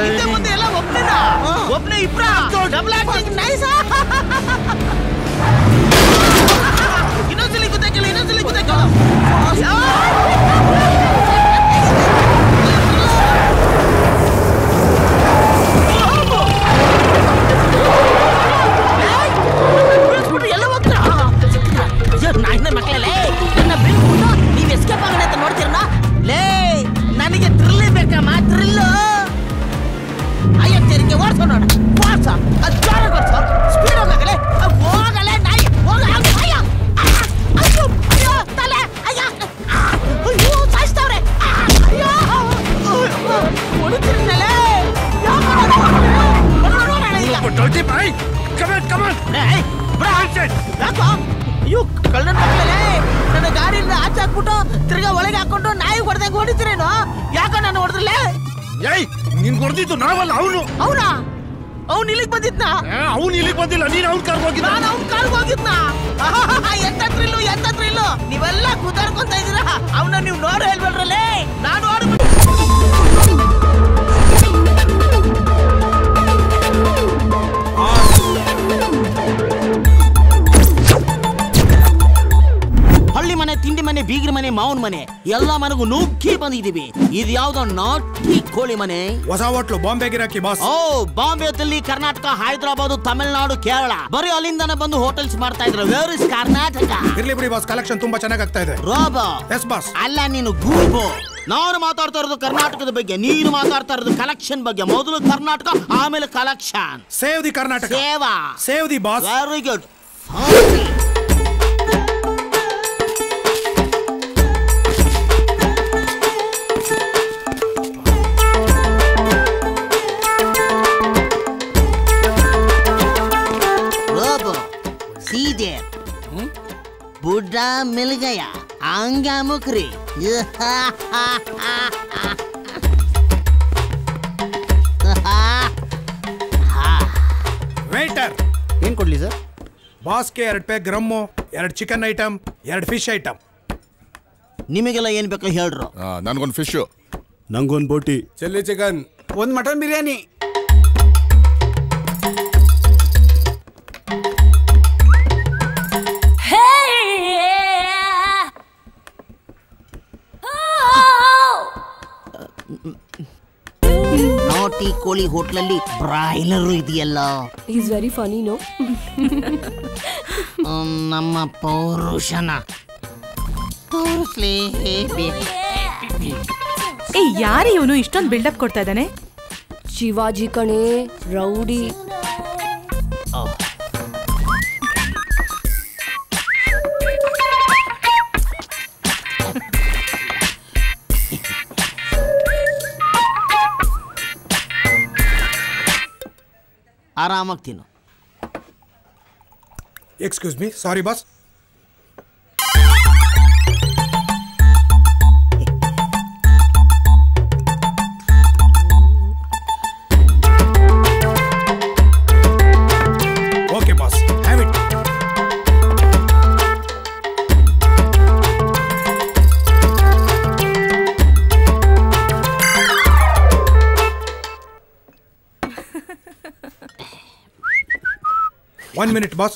ಹಿಂದೆ ಮುಂದೆ ಎಲ್ಲ ಒಬ್ನೇನಾ? ಒಬ್ನೇ ಇಬ್ರಾ? Double acting. ನೈಸ್. ಇನ್ನೊಂದ್ಸಲಿ ಗೊತ್ತಾಗಿಲ್ಲ, ಇನ್ನೊಂದ್ಸಲಿ ಗೊತ್ತಾಗಿಲ್ಲ. ಎಲ್ಲ ಹೋಗ್ತಾ ನಾಯಿನ ಮಕ್ಕಳಲ್ಲೇ ನನ್ನ ಬಿಟ್ಬಿಟ್ಟು ನೀವು ಎಸ್ಕೇಪ್ ಆಗೋಣ ಅಂತ ನೋಡ್ತೀರಣ್ಣ. ಲೇ ನನಗೆ ಥ್ರಿಲ್ ಬೇಕಮ್ಮ, ಥ್ರಿಲ್ಲು. ಅಯ್ಯತ್ತೇರಿಗೆ ಓಡಿಸೋ ನೋಡ, ಓಡಿಸ ಅದು ಜೋರಾಗಿ ಓಡಿಸೋ. ಸ್ಪೀಡ್ ಹೋಗಲೇ ಹೋಗಲೇ ನಾಯಿ ಹೋಗ. ಅಯ್ಯ ಅಯ್ಯೋ ಅಯ್ಯೋ ತಲೆ ಅಯ್ಯ ಅಯ್ಯೋ ಸಾಯಿಸ್ತವ್ರೆ. ಅಯ್ಯೋ ಹೊಡಿತೀರಲ್ಲೇ ಯಾಕೋ ಅಯ್ಯೋ ಕಳ್ಳನ ಮಕ್ಕಳೇ ನನ್ನ ಗಾಡಿಯಿಂದ ಆಚೆ ಹಾಕ್ಬಿಟ್ಟು ತಿರ್ಗಾ ಒಳಗೆ ಹಾಕೊಂಡು ನಾಯಿ ಹೊಡೆದಂಗೆ ಹೊಡಿತೀರೇನು? ಯಾಕೋ ನಾನು ಹೊಡೆದ್ರಲ್ಲೇ? ಏಯ್ ನೀನ್ ಹೊಡೆದಿದ್ದು ನಾವಲ್ಲ, ಅವನು. ಅವನಾ? ಅವ್ನು ಇಲ್ಲಿಗೆ ಬಂದಿದ್ನಾ? ಅವ್ನು ಇಲ್ಲಿಗೆ ಬಂದಿಲ್ಲ, ನೀನ್ ಅವ್ನ ಕಾರ್ಗೆ ಹೋಗಿದ್ದ. ನಾನು ಅವ್ನ ಕಾರ್ಗೆ ಹೋಗಿದ್ನಾ? ಎಂತ ಥ್ರಿಲ್ಲು ಎಂತ ಥ್ರಿಲ್ಲು. ನೀವೆಲ್ಲ ಕುದಾರ್ಕೊಂತ ಇದೀರಾ. ಅವನ್ನ ನೀವು ನೋಡಿ ಹೇಳ್ಬೇಡ್ರಲ್ಲೇ. ನಾನು ಹಳ್ಳಿ ಮನೆ, ತಿಂಡಿ ಮನೆ, ಬೀಗ್ರ ಮನೆ, ಮಾವನ್ ಮನೆ ಎಲ್ಲ ಮನೆಗೂ ನುಗ್ಗಿ ಬಂದಿದೀವಿ. ಇದು ಯಾವ್ದೋ ನಾಟಿ ಕೋಳಿ ಮನೆ. ಹೊಸ ಹೋಟ್ಲು ಬಾಂಬೆ ಗಿರಾಕಿ ಬಾಸ್. ಓ ಬಾಂಬೆ, ದಿಲ್ಲಿ, ಕರ್ನಾಟಕ, ಹೈದರಾಬಾದ್, ತಮಿಳುನಾಡು, ಕೇರಳ ಬರೀ ಅಲ್ಲಿಂದಾನೆ ಬಂದು ಹೋಟೆಲ್ಸ್ ಮಾಡ್ತಾ ಇದ್ರು. Where is Karnataka? ಇರ್ಲಿ ಬಿಡಿ ಬಾಸ್, ಕಲೆಕ್ಷನ್ ತುಂಬಾ ಚೆನ್ನಾಗಿ ಆಗ್ತಾ ಇದೆ. ರೋಬೋ. Yes boss. ಅಲ್ಲ ನೀನು ಗೂಬೋ. ನಾನು ಮಾತಾಡ್ತಾ ಇರೋದು ಕರ್ನಾಟಕದ ಬಗ್ಗೆ, ನೀನು ಮಾತಾಡ್ತಾ ಇರೋದು ಕಲೆಕ್ಷನ್ ಬಗ್ಗೆ. ಮೊದಲು ಕರ್ನಾಟಕ, ಆಮೇಲೆ ಕಲೆಕ್ಷನ್. Save the Karnataka. ಸೇವಾ. Save the boss. Very good. सीधे बुढ़ा मिल गया आंगा मुकरी. ವೇಟರ್ ಏನ್ ಕೊಡ್ಲಿ ಸರ್? ಬಾಸ್ಗೆ 2 pack rum, 2 chicken item, 2 fish item. ನಿಮಗೆಲ್ಲ ಏನ್ ಬೇಕೋ ಹೇಳ್ರು. ನನ್ಗೊಂದು ಫಿಶ್, ನಂಗೊಂದು ಬೋಟಿ, ಚಿಲ್ಲಿ ಚಿಕನ್, 1 ಮಟನ್ ಬಿರಿಯಾನಿ. ನಾಟಿ ಕೋಳಿ ಹೋಟ್ಲಲ್ಲಿ ಬ್ರಾಯ್ಲರ್ ಇದೆಯಲ್ಲ. Is very funny no. ನಮ್ಮ ಪೌರುಷನ ತೋರಿಸ್ಲೇಬೇಕು. ಏ ಯಾರೇ ಇವನು ಇಷ್ಟೊಂದು ಬಿಲ್ಡಪ್ ಕೊಡ್ತಾ ಇದ್ದಾನೆ? ಶಿವಾಜಿ ಕಣೆ, ರೌಡಿ. ಆರಾಮಾಗಿ ತಿನ್ನು. Excuse me, sorry boss. Okay boss, have it. One minute, boss.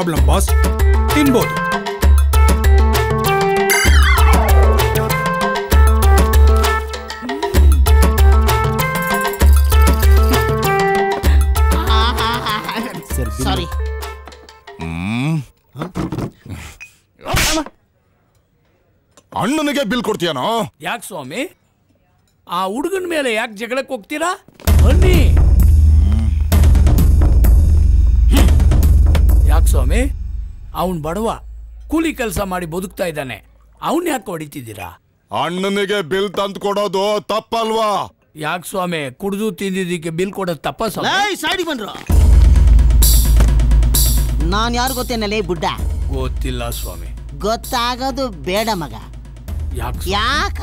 Problem boss, ತಿನ್ಬೋದು. ಸಾರಿ. ಅಣ್ಣನಿಗೆ ಬಿಲ್ ಕೊಡ್ತೀಯನೋ? ಯಾಕೆ ಸ್ವಾಮಿ, ಆ ಹುಡುಗನ ಮೇಲೆ ಯಾಕೆ ಜಗಳಕ್ಕೆ ಹೋಗ್ತೀರಾ? ಬನ್ನಿ. ಯಾಕೆ ಸ್ವಾಮಿ, ಅವನ್ ಬಡವ, ಕೂಲಿ ಕೆಲಸ ಮಾಡಿ ಬದುಕ್ತಾ ಇದ್ದಾನೆ, ಅವನ್ ಯಾಕೆ ಹೊಡಿತಿದ್ದೀರಾ? ಅಣ್ಣನಿಗೆ ಬಿಲ್ ತಂದು ಕೊಡೋದು ತಪ್ಪಲ್ವಾ? ಯಾಕೆ ಸ್ವಾಮಿ, ಕುಡಿದು ತಿಂದಿದ್ದಕ್ಕೆ ಬಿಲ್ ಕೊಡೋದು ತಪ್ಪ ಸ್ವಾಮಿ? ಸೈಡಿ ಬಂದ್ರು. ನಾನ್ ಯಾರು ಗೊತ್ತೇನಲ್ಲೇ ಬುಡ್ಡ? ಗೊತ್ತಿಲ್ಲ ಸ್ವಾಮಿ. ಗೊತ್ತಾಗೋದು ಬೇಡ ಮಗ. ಯಾಕ?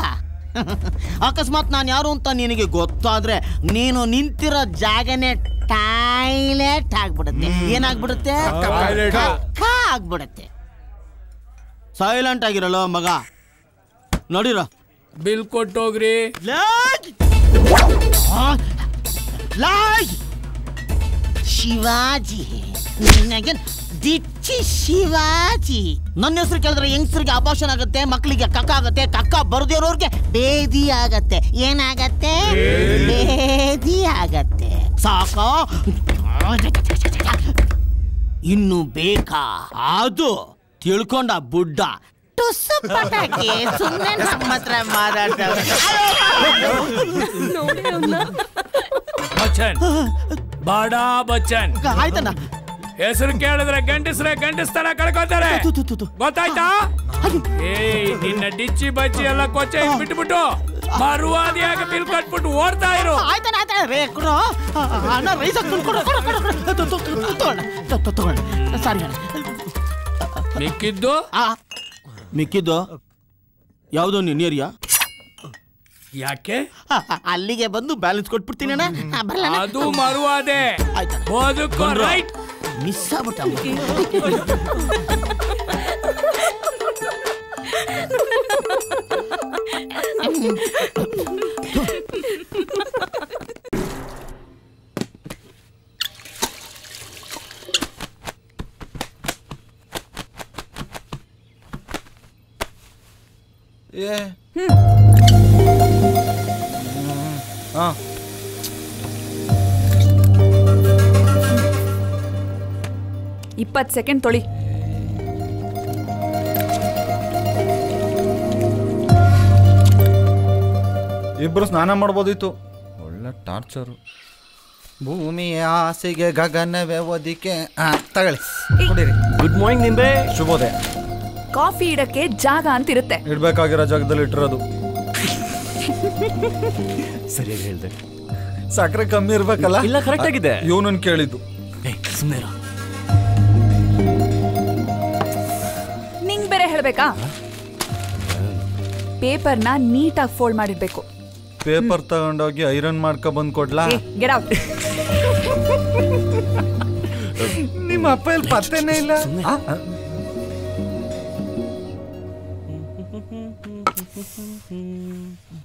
ಅಕಸ್ಮಾತ್ ನಾನು ಯಾರು ಅಂತ ನಿನಗೆ ಗೊತ್ತಾದ್ರೆ ನೀನು ನಿಂತಿರೋ ಜಾಗನೇ ಟಾಯ್ಲೆಟ್ ಆಗ್ಬಿಡುತ್ತೆ. ಏನಾಗ್ಬಿಡುತ್ತೆ? ಆಗ್ಬಿಡುತ್ತೆ. ಸೈಲೆಂಟ್ ಆಗಿರಲ್ಲ ಮಗ. ನೋಡಿರೋ, ಬಿಲ್ ಕೊಟ್ಟೋಗ್ರಿ. ಶಿವಾಜಿ, ನಿನಗೆ ದಿಚ್ಚಿ ಶಿವಾಜಿ. ನನ್ನ ಹೆಸರು ಕೇಳಿದ್ರೆ ಯಂಗ್ಸ್ರಿಗೆ ಅಪಾಷನ್ ಆಗುತ್ತೆ, ಮಕ್ಕಳಿಗೆ ಕಕ್ಕ ಆಗುತ್ತೆ, ಕಕ್ಕ ಬರದಿರೋರ್ಗೆ ಬೇದಿ ಆಗತ್ತೆ. ಏನಾಗತ್ತೆ? ಬೇದಿ ಆಗತ್ತೆ. ಸಾಕ? ಇನ್ನು ಬೇಕಾ? ಅದು ತಿಳ್ಕೊಂಡ ಬುಡ್ಡ ಟುಸ್ಸು ಪಟಾಕಿ ಸುಮ್ಮನೆ ನಮ್ಮ ಹತ್ರ ಮಾತಾಡ್ತಾರೆ. ಬಚ್ಚನ್, ಬಾಡಾ ಬಚ್ಚನ್. ಆಯ್ತಣ್ಣ. ಹೆಸರು ಕೇಳಿದ್ರೆ ಗಂಡಸ್ರೆ ಗಂಡಸ್ತರ ಕಳ್ಕೊತಾರೆ, ಗೊತ್ತಾಯ್ತಾ? ನಿನ್ನ ಡಿಚ್ಚಿ ಬಚ್ಚಿ ಎಲ್ಲ ಕೊಚ್ಚೆ ಬಿಟ್ಬಿಟ್ಟು ಮರುವಾದಿಯಾಗಿ ಬಿಲ್ ಕಟ್ಬಿಟ್ಟು ಓಡ್ತಾ ಇರು. ಮಿಕ್ಕಿದ್ದು ಯಾವ್ದೋ ನಿನ್ನ ಏರಿಯಾ? ಯಾಕೆ? ಅಲ್ಲಿಗೆ ಬಂದು ಬ್ಯಾಲೆನ್ಸ್ ಕೊಟ್ಬಿಡ್ತೀನಿ ಅಣ್ಣ. ಅದು ಮರುವಾದೆ. ರೈಟ್ ಮಿಸ್ ಆಗ್ಬಿಟ್ಟ. ಹಾಂ, 20 ಸೆಕೆಂಡ್ ತೊಳಿ. ಇಬ್ರು ಸ್ನಾನ ಮಾಡ್ಬೋದಿತ್ತು. ಒಳ್ಳೆ ಟಾರ್ಚರು. ಭೂಮಿಯ ಆಸೆಗೆ ಗಗನವೇ ಒದಿಕೆ. ತಗೊಳ್ಳಿ, ಕುಡೀರಿ. ಗುಡ್ ಮಾರ್ನಿಂಗ್ ನಿಂಬೆ. ಶುಭೋದಯ. ಕಾಫಿ ಇಡಕ್ಕೆ ಜಾಗ ಅಂತ ಇರುತ್ತೆ, ಇಡ್ಬೇಕಾಗಿರೋ ಜಾಗದಲ್ಲಿ ಇಟ್ಟಿರೋದು. ಸರಿಯಾಗಿ ಹೇಳ್ದೆ. ಸಕ್ಕರೆ ಕಮ್ಮಿ ಇರ್ಬೇಕಲ್ಲ? ಇಲ್ಲ, ಕರೆಕ್ಟ್ ಆಗಿದೆ. ಇವನನ್ನು ಕೇಳಿದ್ದು. ಸುಮ್ಮನೆ ನಿಂಗ್ ಬೇರೆ ಹೇಳ್ಬೇಕಾ? ಪೇಪರ್ನ ನೀಟಾಗಿ ಫೋಲ್ಡ್ ಮಾಡಿರ್ಬೇಕು. ಪೇಪರ್ ತಗೊಂಡೋಗಿ ಐರನ್ ಮಾಡ್ಕೊ ಬಂದ್ ಕೊಡ್ಲಾ? Get out. ನಿಮ್ಮ ಅಪ್ಪ ಇಲ್ಲಿ ಪತ್ತೆನೇ ಇಲ್ಲ.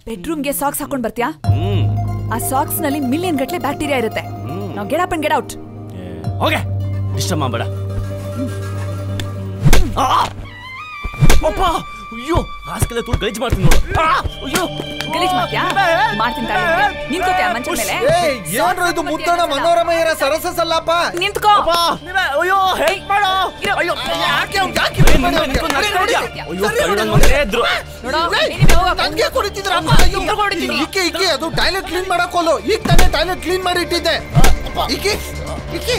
ಬೆಡ್ರೂಮ್ಗೆ ಸಾಕ್ಸ್ ಹಾಕೊಂಡ್ ಬರ್ತೀಯಾ? ಆ ಸಾಕ್ಸ್ ನಲ್ಲಿ ಮಿಲಿಯನ್ ಗಟ್ಲೆ ಬ್ಯಾಕ್ಟೀರಿಯಾ ಇರುತ್ತೆ. ನಾವು get up and get out. Okay, disturb ಮಾಡಬೇಡ. ಅಪ್ಪ, ಅಯ್ಯೋ, ಹಾಸ್ಕಲೆ ತೂ ಗಲೀಜ್ ಮಾಡ್ತೀನಿ ನೋಡು. ಅಯ್ಯೋ, ಗಲೀಜ್ ಮಾಡ್ತೀಯಾ? ಮಾಡ್ತೀನಿ ತಾಳಿ. ನಿಂತ್ಕೋತೀಯ ಮಂಚದ ಮೇಲೆ? ಏನ್ರ ಇದು ಮುದ್ದಣ ಮನೋರಮೆಯರ ಸರಸ ಸಲ್ಲಪ್ಪ. ನಿಂತ್ಕೋ. ಅಯ್ಯೋ, ಹೆಲ್ಪ್ ಮಾಡು. ಅಯ್ಯೋ, ಯಾಕೆ ಇಕ್ಕಿ ಅದು ಟಾಯ್ಲೆಟ್ ಕ್ಲೀನ್ ಮಾಡಕೋಲು. ಈಗ ತಾನೇ ಟಾಯ್ಲೆಟ್ ಕ್ಲೀನ್ ಮಾಡಿ ಇಟ್ಟಿದ್ದೆ. ಇಕ್ಕಿ ಇಕ್ಕಿ.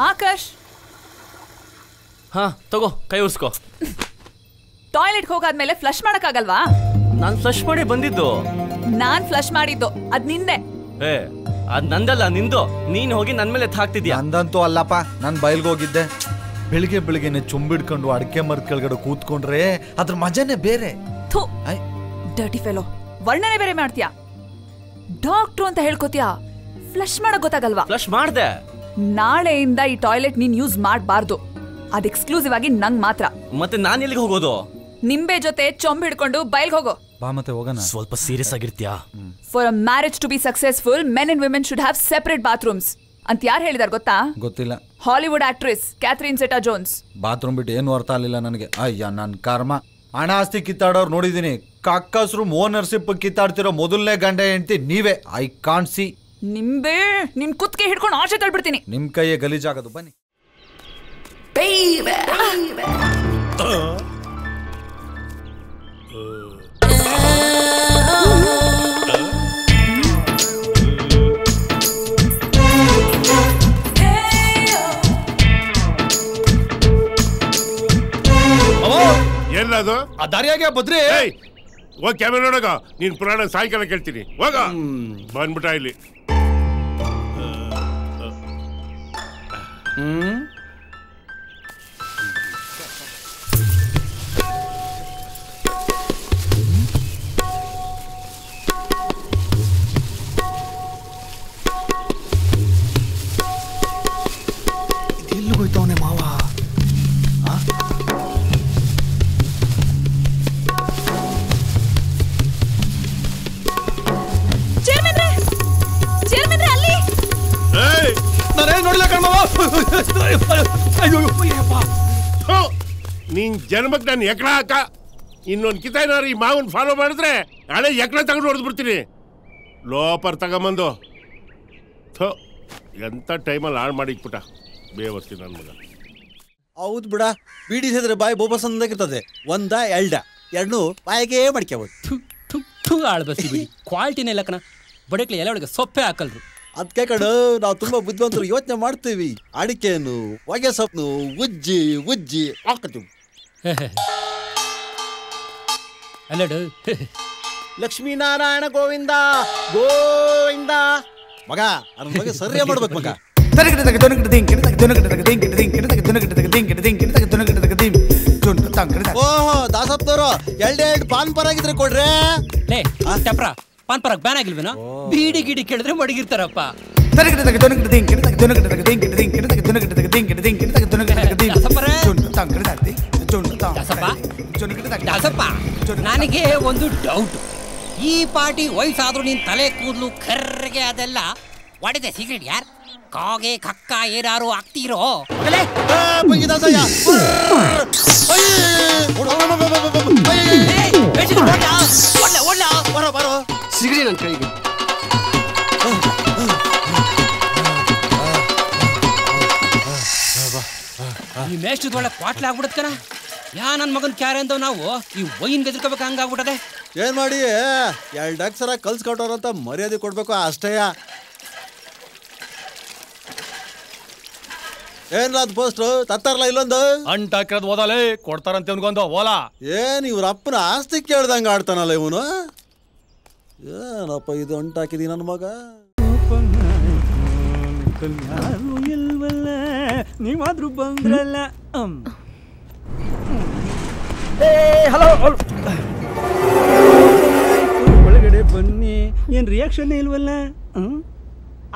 ಆಕಾಶ್, ಹಾ ತಗೋ, ಕೈ ಉರ್ಸ್ಕೋ. ಟಾಯ್ಲೆಟ್ ಹೋಗಾದ್ಮೇಲೆ ಫ್ಲಶ್ ಮಾಡಕ್ಕಾಗಲ್ವಾ? ನಾನ್ ಫ್ಲಶ್ ಮಾಡಿ ಬಂದಿದ್ದು. ನಾನ್ ಫ್ಲಶ್ ಮಾಡಿದ್ದು, ಅದ್ ನಿಂದೆ. ಅದ್ ನಂದಲ್ಲ, ನಿಂದು. ನೀನ್ ಹೋಗಿ ನನ್ ಮೇಲೆ ಹಾಕ್ತಿದ್ಯಾ? ನಂದಂತೂ ಅಲ್ಲಪ್ಪ, ನಾನ್ ಬಯಲ್ಗೆ ಹೋಗಿದ್ದೆ. ಬೆಳಿಗ್ಗೆ ಬೆಳಿಗ್ಗೆನೆ ಚುಂಬಿಡ್ಕೊಂಡು ಅಡಿಕೆ ಮರದ ಕೆಳಗಡೆ ಕೂತ್ಕೊಂಡ್ರೆ ಅದ್ರ ಮಜಾನೇ ಬೇರೆ. ಡರ್ಟಿ ಫೆಲೋ, ವರ್ಣನೆ ಬೇರೆ ಮಾಡ್ತೀಯಾ? ಡಾಕ್ಟ್ರು ಅಂತ ಹೇಳ್ಕೊತೀಯಾ? ಫ್ಲಶ್ ಮಾಡಕ್ ಗೊತ್ತಾಗಲ್ವಾ? ಫ್ಲಶ್ ಮಾಡ್ದೆ, ನಾಳೆಯಿಂದ ಈ ಟಾಯ್ಲೆಟ್ ನೀನ್ ಯೂಸ್ ಮಾಡಬಾರ್ದು. ಅದ್ ಎಕ್ಸ್ಕ್ಲೂಸಿವ್ ಆಗಿ ನಂಗ್ ಮಾತ್ರ. ಮತ್ತೆ ನಾನು ಎಲ್ಲಿಗೆ ಹೋಗೋದು? ನಿಂಬೆ ಜೊತೆ ಚೊಂಬ್ ಹಿಡ್ಕೊಂಡು ಬಯಲ್ಗೆ ಹೋಗೋ. ಬಾ ಮತ್ತೆ ಹೋಗೋಣ. ಸ್ವಲ್ಪ ಸೀರಿಯಸ್ ಆಗಿರ್ತೀಯಾ? For a marriage to be successful men and women should have separate bathrooms ಅಂತ ಯಾರು ಹೇಳಿದಾರೆ ಗೊತ್ತಾ? ಗೊತ್ತಿಲ್ಲ. Hollywood actress Catherine Zeta Jones. Bathroom ಬಿಟ್ಟು ಏನು ಅರ್ಥ ಆಗಲಿಲ್ಲ ನನಗೆ. ಅಯ್ಯ ನನ್ ಕರ್ಮ. ಹಣ ಆಸ್ತಿ ಕಿತ್ತಾಡೋರು ನೋಡಿದೀನಿ, ಕಕ್ಕಸ್ರು ಓನರ್ಶಿಪ್ ಕಿತ್ತಾಡ್ತಿರೋ ಮೊದಲನೇ ಗಂಡ ಹೆಂಡತಿ ನೀವೇ. I can't see. ನಿಂಬೆ ನಿನ್ ಕುತ್ತಿಗೆ ಹಿಡ್ಕೊಂಡು ಆಚೆ ತಳ್ಬಿಡ್ತೀನಿ. ನಿಮ್ ಕೈಯೇ ಗಲೀಜಾಗದು. ಬನ್ನಿ. ಏನದು ದಾರಿಯಾಗೆ ಬದ್ರಿ ಹೋಗ್ ಕ್ಯಾಮೆರಾ ನೋಡಗ. ನೀನ್ ಪುರಾಣ ಸಾಯಂಕಾಲ ಕೇಳ್ತೀನಿ. ಹೋಗ ಬಂದ್ಬಿಟ್ಟ ಇಲ್ಲಿ. ಎಲ್ಲಿ ಹೋಯ್ತವನೆ ಮಾವ? ನೀನ್ ಜನ್ಮಕ್ ನಾನು ಎಕಡ ಹಾಕ. ಇನ್ನೊಂದ್ ಕಿತ ಏನಾರು ಈ ಮಾವನ್ ಫಾಲೋ ಮಾಡಿದ್ರೆ ಹಳೆ ಎಕಡ ತಗೊಂಡು ಹೊಡೆದ್ ಬಿಡ್ತೀನಿ. ಲೋಪರ್ ತಗೊಂಬಂದು ಎಂತ ಟೈಮಲ್ಲಿ ಹಾಳು ಮಾಡಿಕ್ಬಿಟ್ಟ ಬೇವರ್ತಿ ನನ್ನ ಮಗ. ಹೌದು ಬಿಡ, ಬೀಡಿಸಿದ್ರೆ ಬಾಯಿ ಬೋಬಸಂದಾಗಿರ್ತದೆ. ಒಂದ ಎರಡೂ ಬಾಯಿಗೆ ಮಾಡ್ಕೋಬೋದು. ಆಳ್ಬಸಿ ಬಿಡಿ, ಕ್ವಾಲಿಟಿನೇ ಇಲ್ಲ ಕಣ. ಬಡಕ್ಲಿ ಎಲ್ಲ ಒಳಗೆ ಸೊಪ್ಪೆ ಹಾಕಲ್ರು. ಅದಕ್ಕೆ ಕಣ ನಾವು ತುಂಬಾ ಬುದ್ಧಿವಂತರು ಯೋಚನೆ ಮಾಡ್ತೀವಿ. ಅಡಿಕೆನು ಹೊಗೆ ಸೊಪ್ಪು ಉಜ್ಜಿ ಉಜ್ಜಿ ಹಾಕತೀವಿ. ಅಲ್ಲಡು ಲಕ್ಷ್ಮೀನಾರಾಯಣ ಗೋವಿಂದ ಗೋವಿಂದ. ಮಗ ಅದ್ರ ಬಗ್ಗೆ ಸರಿಯ ಮಾಡ್ಬೇಕು ಮಗ. ಓಹೋ ದಾಸಪ್ತವ್ರು ಎರಡು ಪಾನ್ ಪರಾಗಿದ್ರೆ ಕೊಡ್ರೆ. ಪಾನ್ ಪರಾಗ್ ಬ್ಯಾನ್ ಆಗಿಲ್ವೇನೋ? ಬೀಡಿ ಗಿಡಿ ಕೇಳಿದ್ರೆ ಮಡಗಿರ್ತಾರಪ್ಪ. ನನಗೆ ಒಂದು ಡೌಟ್. ಈ ಪಾರ್ಟಿ ವಯಸ್ಸಾದ್ರೂ ನಿನ್ ತಲೆ ಕೂದಲು ಕರ್ಗೆ ಅದೆಲ್ಲ ಒಡೆದೆ ಸಿಗರೇಟ್ ಯಾರ್ ಕಾಗೆ ಕಕ್ಕ ಏನಾರು ಆಗ್ತೀರೋ? ಸಿಗಡಿ ನನ್ನ ಕೈಗೆ. ಈ ಮೇಷ್ಟ್ರದೊಳಗೆ ಕ್ವಾಟ್ಲೆ ಆಗ್ಬಿಡತ್ ಕಣ. ಯಾ ನನ್ ಮಗನ್ ಕ್ಯಾರೆ ಅಂದವ್ ನಾವು ಈ ವೈನ್ ಗೆದ್ರಕೋಬೇಕು ಹಂಗಾಗ್ಬಿಟ್ಟದೆ. ಏನ್ ಮಾಡಿ ಎರಡು ಅಕ್ಷರ ಕಲ್ಸ್ಕೊಟ್ಟವ್ರಂತ ಮರ್ಯಾದೆ ಕೊಡ್ಬೇಕು ಅಷ್ಟೇಯ. ಏನ್ರಾದ್ ಪೋಸ್ಟ್ ತತ್ತಾರಲ್ಲ ಇಲ್ಲೊಂದು ಅಂಟ ಹಾಕಿರೋದು ಓದಲೇ ಕೊಡ್ತಾರಂತೆ ಇವನ್ಗೊಂದು ಓಲಾ. ಏನ್ ಇವ್ರ ಅಪ್ಪನ ಆಸ್ತಿ ಕೇಳ್ದಂಗ ಆಡ್ತಾನಲ್ಲ ಇವನು. ಏನಪ್ಪ ಇದು ಅಂಟ ಹಾಕಿದಿ ನನ್ನ ಮಗ. ಇಲ್ವಲ್ಲ ನೀವಾದ್ರೂ ಬಂದ್ರಲ್ಲ. ಹಲೋ, ಒಳಗಡೆ ಬನ್ನಿ. ಏನ್ ರಿಯಾಕ್ಷನ್ ಇಲ್ವಲ್ಲ?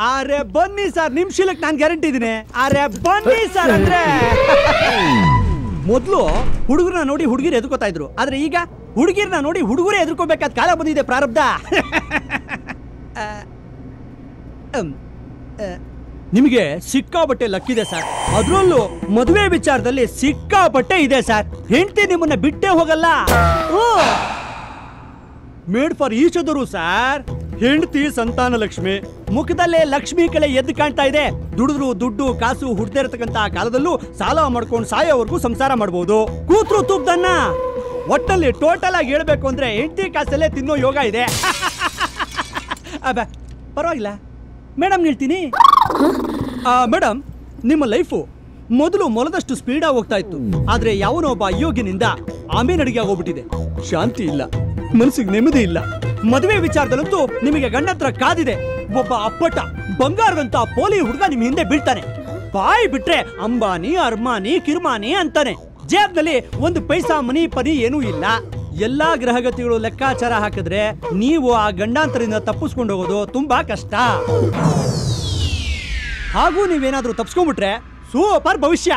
ಅರೆ ಬನ್ನಿ ಸರ್, ನಿಮ್ ಶೀಲಕ್ಕೆ ನಾನು ಗ್ಯಾರಂಟಿ ಇದೀನಿ. ಅರೆ ಬನ್ನಿ ಸರ್. ಅಂದ್ರೆ ಮೊದ್ಲು ಹುಡುಗರನ್ನ ನೋಡಿ ಹುಡುಗಿರು ಎದುರ್ಕೋತಾ ಇದ್ರು, ಆದ್ರೆ ಈಗ ಹುಡುಗಿರ್ನ ನೋಡಿ ಹುಡುಗರೇ ಎದುರ್ಕೋಬೇಕಾದ ಕಾಲ ಬಂದಿದೆ. ಪ್ರಾರಬ್ಧ. ನಿಮಗೆ ಸಿಕ್ಕಾಪಟ್ಟೆ ಲಕ್ಕಿದೆ ಸರ್. ಅದ್ರಲ್ಲೂ ಮದುವೆ ವಿಚಾರದಲ್ಲಿ ಸಿಕ್ಕಾಪಟ್ಟೆ ಇದೆ ಸರ್. ಹೆಂಡತಿ ನಿಮ್ಮನ್ನ ಬಿಟ್ಟೇ ಹೋಗಲ್ಲ. Made for each other sir. ಹೆಂಡತಿ ಸಂತಾನ ಲಕ್ಷ್ಮಿ, ಮುಖದಲ್ಲೇ ಲಕ್ಷ್ಮಿ ಕಲೆ ಎದ್ದು ಕಾಣ್ತಾ ಇದೆ. ದುಡಿದ್ರು ದುಡ್ಡು ಕಾಸು ಹುಡ್ದೇ ಇರತಕ್ಕಂತ ಕಾಲದಲ್ಲೂ ಸಾಲ ಮಾಡ್ಕೊಂಡು ಸಾಯೋವರೆಗೂ ಸಂಸಾರ ಮಾಡಬಹುದು. ಕೂತ್ರು ತೂಗ್ದನ್ನ. ಒಟ್ಟಲ್ಲಿ ಟೋಟಲ್ ಆಗಿ ಹೇಳ್ಬೇಕು ಅಂದ್ರೆ ಹೆಂಡತಿ ಕಾಸಲ್ಲೇ ತಿನ್ನೋ ಯೋಗ ಇದೆ. ಪರವಾಗಿಲ್ಲ ಮೇಡಮ್ ಹೇಳ್ತೀನಿ. ಮೇಡಮ್, ನಿಮ್ಮ ಲೈಫು ಮೊದಲು ಮೊಲದಷ್ಟು ಸ್ಪೀಡಾಗಿ ಹೋಗ್ತಾ ಇತ್ತು. ಆದ್ರೆ ಯಾವನೋ ಒಬ್ಬ ಅಯೋಗ್ಯನಿಂದ ಆಮೇಲೆ ಅಡಿಗೆ ಆಗೋಗ್ಬಿಟ್ಟಿದೆ. ಶಾಂತಿ ಇಲ್ಲ, ಮನಸ್ಸಿಗೆ ನೆಮ್ಮದಿ ಇಲ್ಲ. ಮದುವೆ ವಿಚಾರದಲ್ಲಂತೂ ನಿಮಗೆ ಗಂಡತ್ರ ಕಾದಿದೆ. ಒಬ್ಬ ಅಪ್ಪಟ ಬಂಗಾರದಂತ ಪೋಲಿ ಹುಡುಗ ನಿಮ್ ಹಿಂದೆ ಬೀಳ್ತಾನೆ. ಬಾಯಿ ಬಿಟ್ರೆ ಅಂಬಾನಿ ಅರ್ಮಾನಿ ಕಿರ್ಮಾನಿ ಅಂತಾನೆ. ಜೇಬ್ನಲ್ಲಿ ಒಂದು ಪೈಸಾ ಮನಿ ಪನಿ ಏನೂ ಇಲ್ಲ. ಎಲ್ಲಾ ಗ್ರಹಗತಿಗಳು ಲೆಕ್ಕಾಚಾರ ಹಾಕಿದ್ರೆ ನೀವು ಆ ಗಂಡಾಂತರಿಂದ ತಪ್ಪಿಸ್ಕೊಂಡು ಹೋಗೋದು ತುಂಬಾ ಕಷ್ಟ. ಹಾಗೂ ನೀವೇನಾದ್ರೂ ತಪ್ಸ್ಕೊಂಡ್ಬಿಟ್ರೆ ಸೂಪರ್ ಭವಿಷ್ಯ.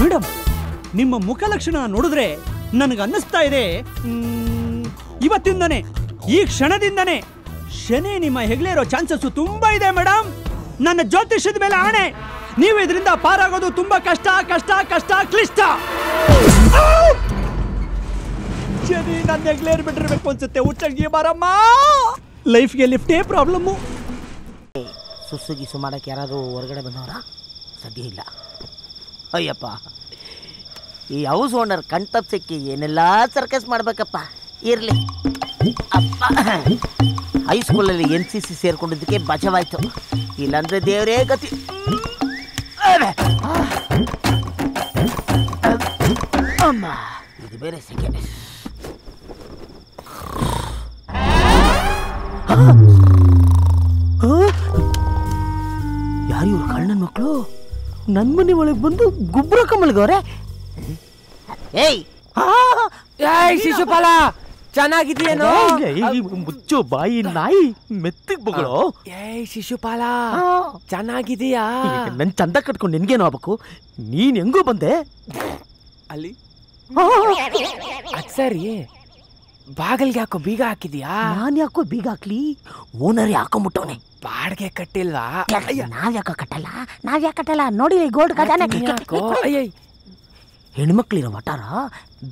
ಮೇಡಮ್, ನಿಮ್ಮ ಮುಖಲಕ್ಷಣ ನೋಡಿದ್ರೆ ನನಗೆ ಅನ್ನಿಸ್ತಾ ಇದೆ ಇವತ್ತಿಂದನೇ, ಈ ಕ್ಷಣದಿಂದನೇ ಶನಿ ನಿಮ್ಮ ಹೆಗ್ಲೇರೋ ಚಾನ್ಸಸ್ ತುಂಬಾ ಇದೆ ಮೇಡಮ್. ನನ್ನ ಜ್ಯೋತಿಷ್ಯದ ಮೇಲೆ ಆಣೆ, ನೀವು ಇದರಿಂದ ಪಾರಾಗೋದು ತುಂಬಾ ಕಷ್ಟ ಕಷ್ಟ ಕಷ್ಟ ಕ್ಲಿಷ್ಟ. ಶನಿ ನನ್ನ ಹೆಗ್ಲೇರ್ ಬಿಟ್ಟಿರ್ಬೇಕು ಅನ್ಸುತ್ತೆ. ಹುಚ್ಚಂಗಿ ಬಾರಮ್ಮ, ಲೈಫ್ಗೆ ಲಿಫ್ಟೇ ಪ್ರಾಬ್ಲಮ್ಮು. ಸುಸುಗಿಸು ಮಾಡಕ್ಕೆ ಯಾರಾದರೂ ಹೊರಗಡೆ ಬಂದವರ? ಸದ್ಯ ಇಲ್ಲ. ಅಯ್ಯಪ್ಪ, ಈ ಹೌಸ್ ಓನರ್ ಕಣ್ತಪ್ಸಕ್ಕೆ ಏನೆಲ್ಲ ಸರ್ಕಸ್ ಮಾಡ್ಬೇಕಪ್ಪ. ಇರಲಿ ಅಪ್ಪ, ಹೈಸ್ಕೂಲಲ್ಲಿ NCC ಸೇರ್ಕೊಂಡಿದ್ದಕ್ಕೆ ಬಚಾವಾಯ್ತು, ಇಲ್ಲಾಂದ್ರೆ ದೇವರೇ ಗತಿ. ಅಮ್ಮ, ಇದು ಬೇರೆ ಸೆಕೆ. ಯಾರು ಇವ್ರು ಕಳ್ಳನ ಮಕ್ಕಳು? ನನ್ನ ಮನೆ ಒಳಗೆ ಬಂದು ಗುಬ್ರ ಕಮಲ್ಗವ್ರೆ. ಏಯ್ ಶಿಶುಪಾಲ, ಚೆನ್ನಾಗಿದ್ಯೇನೋ? ಮುಚ್ಚು ಬಾಯಿ ನಾಯಿ, ಮೆತ್ತಗ್ ಬಗಳು. ಏಯ್ ಶಿಶುಪಾಲ, ಚೆನ್ನಾಗಿದೀಯಾ? ನನ್ ಚಂದ ಕಟ್ಕೊಂಡು ನಿನ್ಗೇನು ಆಗ್ಬೇಕು? ನೀನ್ ಹೆಂಗೋ ಬಂದೆ ಅಲ್ಲಿ? ಸರಿ, ಬಾಗಿಲ್ಗೆ ಯಾಕೋ ಬೀಗ ಹಾಕಿದ್ಯಾ? ನಾನ್ ಯಾಕೋ ಬೀಗ ಹಾಕ್ಲಿ? ಓನರ್ ಹಾಕೊಂಬಿಟ್ಟವನೆ. ಬಾಡಿಗೆ ಕಟ್ಟಿಲ್ವಾ? ನಾವ್ ಯಾಕೋ ಕಟ್ಟಲ್ಲ ನೋಡಿ ಗೋಲ್ಡ್ ಖಜಾನೆ. ಹೆಣ್ಮಕ್ಳಿರೋ ವಟಾರ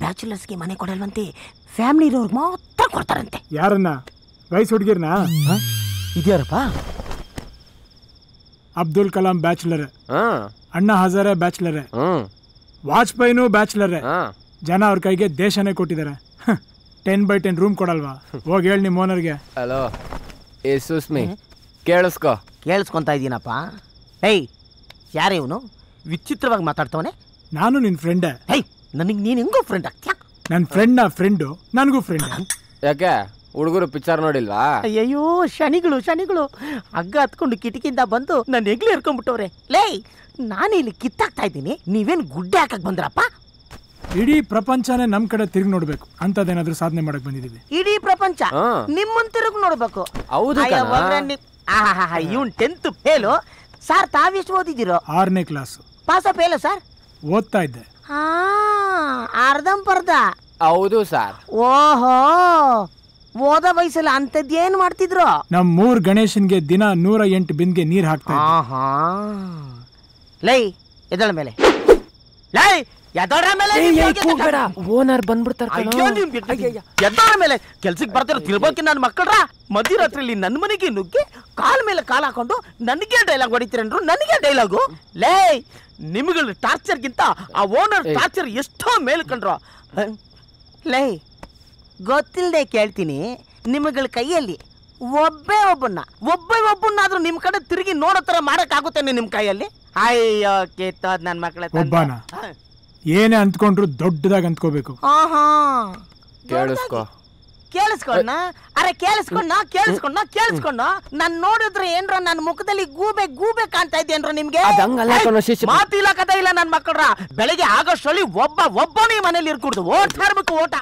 ಬ್ಯಾಚುಲರ್ಸ್ಗೆ ಮನೆ ಕೊಡಲ್ವಂತೆ, ಫ್ಯಾಮಿಲಿ ಇರೋರ್ಗೆ ಮಾತ್ರ ಕೊಡ್ತಾರಂತೆ. ಯಾರನ್ನ? ವಯಸ್ಸು ಹುಡುಗಿರ್ನಾ? ಇದ್ಯಾರಪ್ಪ? Abdul Kalam bachelor, Anna Hazare bachelor, ವಾಜಪೇಯಿನೂ bachelor. ಜನ ಅವ್ರ ಕೈಗೆ ದೇಶನೇ ಕೊಟ್ಟಿದ್ದಾರೆ. 10x10 room ಕೊಡಲ್ವಾ? ಹೋಗಿ ಹೇಳಿ ನಿಮ್ಮ ಓನರ್ಗೆ. ಹಲೋ ಏ ಸುಸ್ಮಿ, ಕೇಳಿಸ್ಕೊಂತ ಇದೀನಪ್ಪ. ಏಯ್, ಯಾರೇ ಇವನು? ವಿಚಿತ್ರವಾಗಿ ಮಾತಾಡ್ತವನೆ. ನಾನು ನಿನ್ ಫ್ರೆಂಡ್. ಹೇಯ್, ನನಗೆ ನೀನ್ ಹೆಂಗೋ ಫ್ರೆಂಡ್ ಆಗ್ತೀಯ? ನನ್ನ ಫ್ರೆಂಡ್ ಫ್ರೆಂಡು, ನನಗೂ ಫ್ರೆಂಡ್. ಯಾಕೆ ಹುಡುಗರು ಪಿಕ್ಚರ್ ನೋಡಿಲ್ವಾ? ಅಯ್ಯಯ್ಯೋ, ಶನಿಗಳು ಹಗ್ಗ ಹತ್ಕೊಂಡು ಕಿಟಕಿಯಿಂದ ಬಂದು ನನ್ನ ಹೆಗ್ಲು ಇರ್ಕೊಂಡ್ಬಿಟ್ಟವ್ರೆ. ಲೇ, ನಾನು ಇಲ್ಲಿ ಕಿತ್ತಾಕ್ತಾ ಇದ್ದೀನಿ, ನೀವೇನು ಗುಡ್ಡೆ ಹಾಕಕ್ ಬಂದ್ರಪ್ಪ? ಇಡೀ ಪ್ರಪಂಚನೇ ನಮ್ ಕಡೆ ತಿರುಗಿ ನೋಡ್ಬೇಕು ಅಂತದೇನಾದ್ರೂ ಸಾಧನೆ ಮಾಡಕ್ ಬಂದಿದೀವಿ. ಇಡೀ ಪ್ರಪಂಚ ನಿಮ್ಮನ್ ತಿರುಗಿ ನೋಡ್ಬೇಕು? ಹೌದು. ಇವನ್ 10th ಫೇಲು. ಸರ್, ತಾವೆಷ್ಟು ಓದಿದಿರೋ? 6ನೇ ಕ್ಲಾಸ್. Pass fail sir? ಓದ್ತಾ ಇದ್ದೆ. ಅರ್ಧಂಪರ್ಧ. ಹೌದು ಸರ್. ಓಹೋ, ಓದ ವಯಸ್ಸಲ್ಲ ಅಂತದ್ದೇನ್ ಮಾಡ್ತಿದ್ರು? ನಮ್ 3 ಗಣೇಶನ್ಗೆ ದಿನ 108 ಬಿಂದಿಗೆ ನೀರ್ ಹಾಕ್ತಾ ಇದ್ದೆ. ಲೈ, ಎದಳ ಮೇಲೆ ಲೈ, ಓನರ್ ಬಂದ್ಬಿಡ್ತಾರೆ. ಎದ್ದಾರ ಮೇಲೆ ಕೆಲ್ಸಕ್ಕೆ ಬರ್ತಾರ ತಿರ್ಬೋಕಿ ನನ್ನ ಮಕ್ಕಳ್ರ. ಮಧ್ಯರಾತ್ರಿಲಿ ನನ್ನ ಮನೆಗೆ ನುಗ್ಗಿ ಕಾಲ್ ಮೇಲೆ ಕಾಲ್ ಹಾಕೊಂಡು ನನಗೆ ಡೈಲಾಗ್ ಹೊಡಿತೀರೇನ್ರು? ನನಗೆ ಡೈಲಾಗು? ಲೇ, ನಿಮ್ಗಳ ಟಾರ್ಚರ್ಗಿಂತ ಆ ಓನರ್ ಟಾರ್ಚರ್ ಎಷ್ಟೋ ಮೇಲ್ ಕಂಡ್ರು. ಲೇ, ಗೊತ್ತಿಲ್ಲದೆ ಕೇಳ್ತೀನಿ, ನಿಮ್ಗಳ ಕೈಯಲ್ಲಿ ಒಬ್ಬನಾದ್ರೂ ನಿಮ್ ಕಡೆ ತಿರುಗಿ ನೋಡೋ ತರ ಮಾಡಕ್ ಆಗುತ್ತೇನೆ ನಿಮ್ ಕೈಯಲ್ಲಿ? ಅಯ್ಯೋ ಕೇತೋದ್ ನನ್ ಮಕ್ಕಳ. ಏನೇ ಅಂದ್ಕೊಂಡ್ರು ದೊಡ್ಡದಾಗಿ ಅಂದ್ಕೋಬೇಕು. ಕೇಳಿಸ್ಕೊಂಡ? ಅರೆ ಕೇಳಿಸ್ಕೊಂಡ ನಾನ್ ನೋಡಿದ್ರೆ ಏನ್ರ ನನ್ನ ಮುಖದಲ್ಲಿ ಗೂಬೆ ಕಾಣ್ತಾ ಇದ್ದೇನ್ರ ನಿಮ್ಗೆ? ಮಾತಿಲ್ಲ ಕഥೆ ಇಲ್ಲ ನನ್ ಮಕ್ಕಳ್ರ. ಬೆಳಿಗ್ಗೆ ಆಗೋಷ್ಟರಲ್ಲಿ ಒಬ್ಬನೇ ಮನೇಲಿ ಇರ್ಕೂಡ್ದು. ಓಟ ಇರ್ಬೇಕು, ಓಟ.